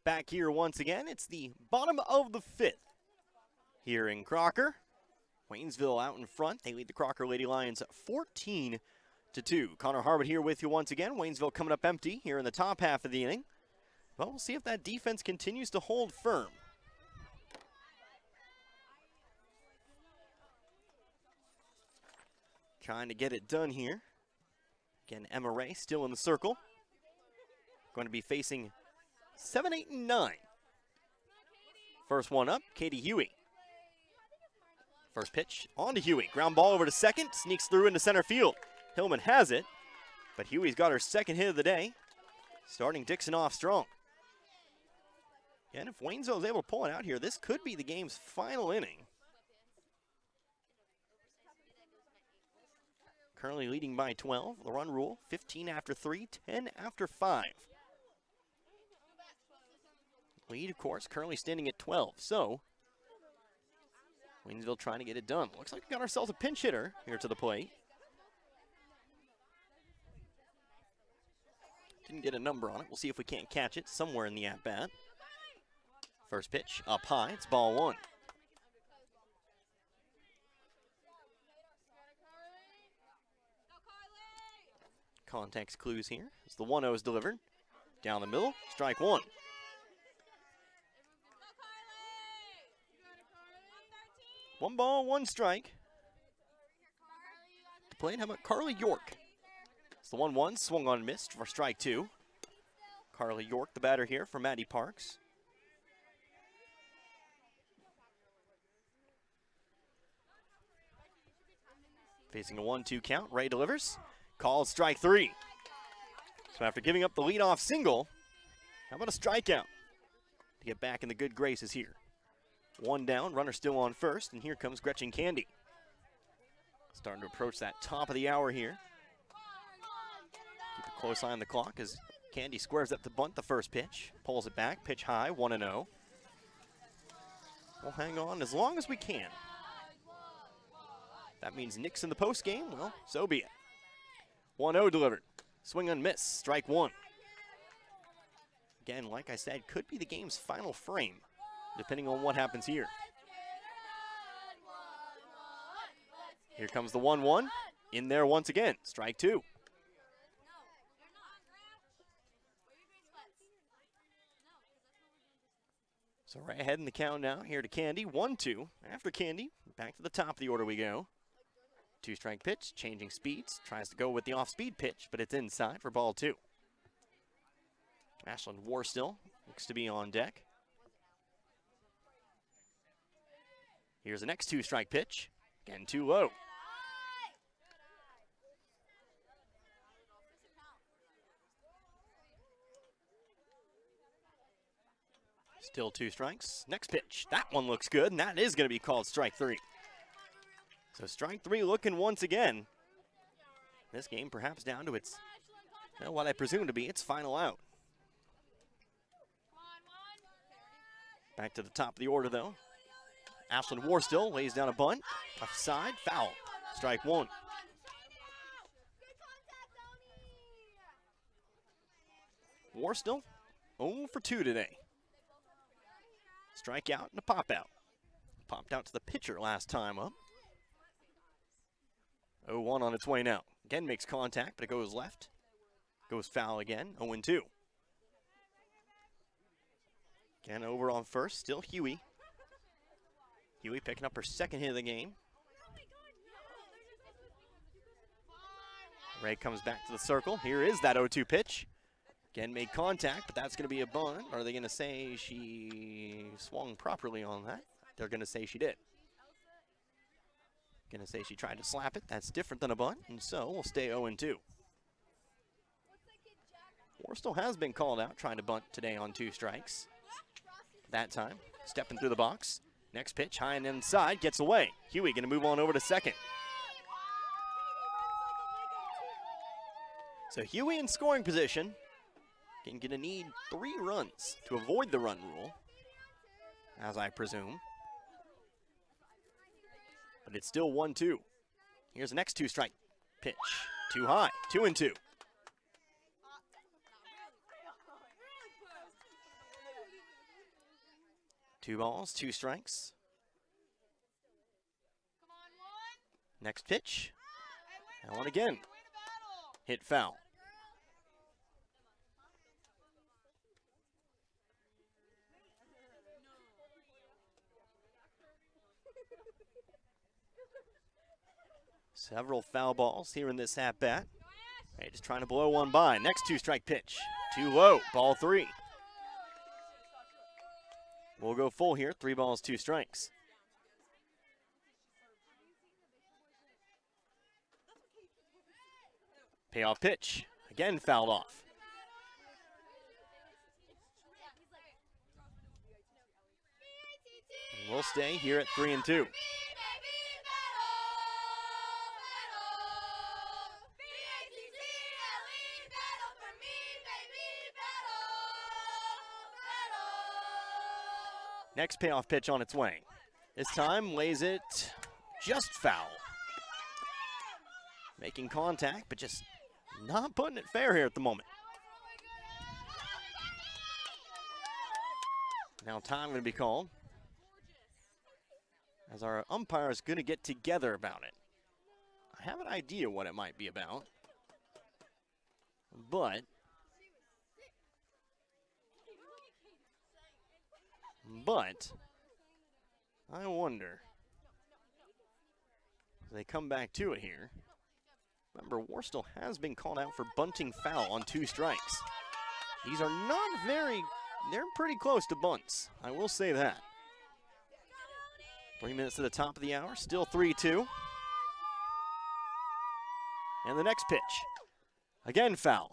back here once again. It's the bottom of the 5th here in Crocker. Waynesville out in front. They lead the Crocker Lady Lions 14-2. Connor Harbert here with you once again. Waynesville coming up empty here in the top half of the inning. Well, we'll see if that defense continues to hold firm. Trying to get it done here. Again, Emma Ray still in the circle. Going to be facing 7, 8, and 9. First one up, Katie Huey. First pitch on to Huey. Ground ball over to second, sneaks through into center field. Hillman has it, but Huey's got her second hit of the day, starting Dixon off strong. And if Waynesville is able to pull it out here, this could be the game's final inning. Currently leading by 12. The run rule, 15 after 3, 10 after 5. Lead, of course, currently standing at 12. So, Waynesville trying to get it done. Looks like we got ourselves a pinch hitter here to the plate. Didn't get a number on it. We'll see if we can't catch it somewhere in the at-bat. First pitch up high. It's ball 1. Context clues here as the 1-0 is delivered. Down the middle, strike 1. 1 ball, 1 strike. To plate, how about Carly York? It's the 1-1, swung on and missed for strike 2. Carly York, the batter here for Maddie Parks. Facing a 1-2 count, Ray delivers. Called strike 3. So after giving up the leadoff single, how about a strikeout to get back in the good graces here? 1 down, runner still on first, and here comes Gretchen Candy. Starting to approach that top of the hour here. Keep a close eye on the clock as Candy squares up to bunt the first pitch. Pulls it back, pitch high, 1-0. We'll hang on as long as we can. That means Nick's in the post game. Well, so be it. 1-0 delivered. Swing and miss, strike 1. Again, like I said, could be the game's final frame, depending on what happens here. Here comes the 1-1. In there once again, strike 2. So right ahead in the count now, here to Candy, 1-2. After Candy, back to the top of the order we go. 2-strike pitch, changing speeds, tries to go with the off-speed pitch, but it's inside for ball 2. Ashlyn Warstill looks to be on deck. Here's the next 2-strike pitch, again too low. Still 2 strikes. Next pitch. That one looks good, and that is going to be called strike 3. So strike 3 looking once again. This game perhaps down to its, well, what I presume to be its final out. Back to the top of the order, though. Ashlyn Warstill lays down a bunt. Left side, foul. Strike 1. Warstill 0 for 2 today. Strike out and a pop out. Popped out to the pitcher last time up. 0-1 on its way now. Again makes contact, but it goes left. Goes foul again, 0-2. Again over on first, still Huey. Huey picking up her second hit of the game. Ray comes back to the circle. Here is that 0-2 pitch. Again made contact, but that's going to be a bunt. Are they going to say she swung properly on that? They're going to say she did. Going to say she tried to slap it. That's different than a bunt, and so we'll stay 0-2. Warstill has been called out trying to bunt today on 2 strikes. That time, stepping through the box. Next pitch, high and inside, gets away. Huey going to move on over to second. So Huey in scoring position. Going to need 3 runs to avoid the run rule, as I presume. But it's still 1-2. Here's the next 2-strike pitch. Too high, 2-2. 2 balls, 2 strikes. Next pitch. And one again. Hit foul. Several foul balls here in this at-bat. Hey, just trying to blow one by. Next 2-strike pitch. Too low. Ball 3. We'll go full here. 3 balls, 2 strikes. Payoff pitch. Again fouled off. And we'll stay here at 3-2. Next payoff pitch on its way. This time lays it just foul. Making contact, but just not putting it fair here at the moment. Now time going to be called, as our umpire is going to get together about it. I have an idea what it might be about, but I wonder, as they come back to it here. Remember, Worcester has been called out for bunting foul on 2 strikes. These are not very, they're pretty close to bunts. I will say that. 3 minutes to the top of the hour, still 3-2. And the next pitch, again foul.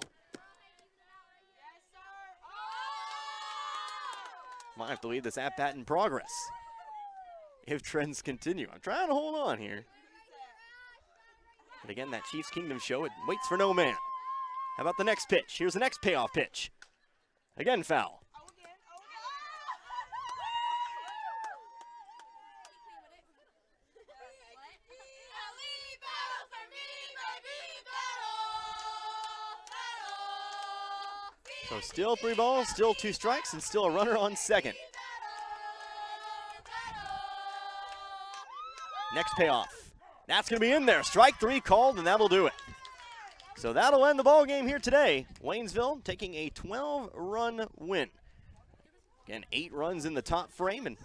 Might have to leave this at-bat in progress if trends continue. I'm trying to hold on here. But again, that Chiefs Kingdom show, it waits for no man. How about the next pitch? Here's the next payoff pitch. Again, foul. So still 3 balls, still 2 strikes, and still a runner on second. Next payoff. That's going to be in there. Strike 3 called, and that'll do it. So that'll end the ball game here today. Waynesville taking a 12-run win. Again, 8 runs in the top frame, and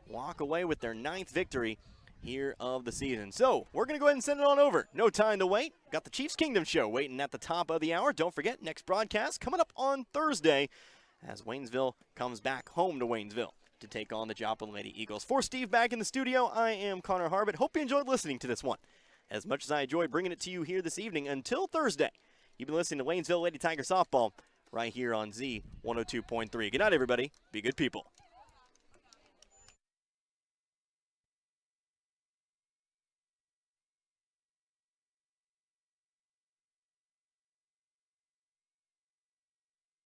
walk away with their 9th victory here of the season. So we're going to go ahead and send it on over. No time to wait. Got the Chiefs Kingdom show waiting at the top of the hour. Don't forget, next broadcast coming up on Thursday as Waynesville comes back home to Waynesville to take on the Joplin Lady Eagles. For Steve back in the studio, I am Connor Harbert. Hope you enjoyed listening to this one as much as I enjoyed bringing it to you here this evening. Until Thursday, you've been listening to Waynesville Lady Tiger Softball right here on Z 102.3. Good night, everybody. Be good people.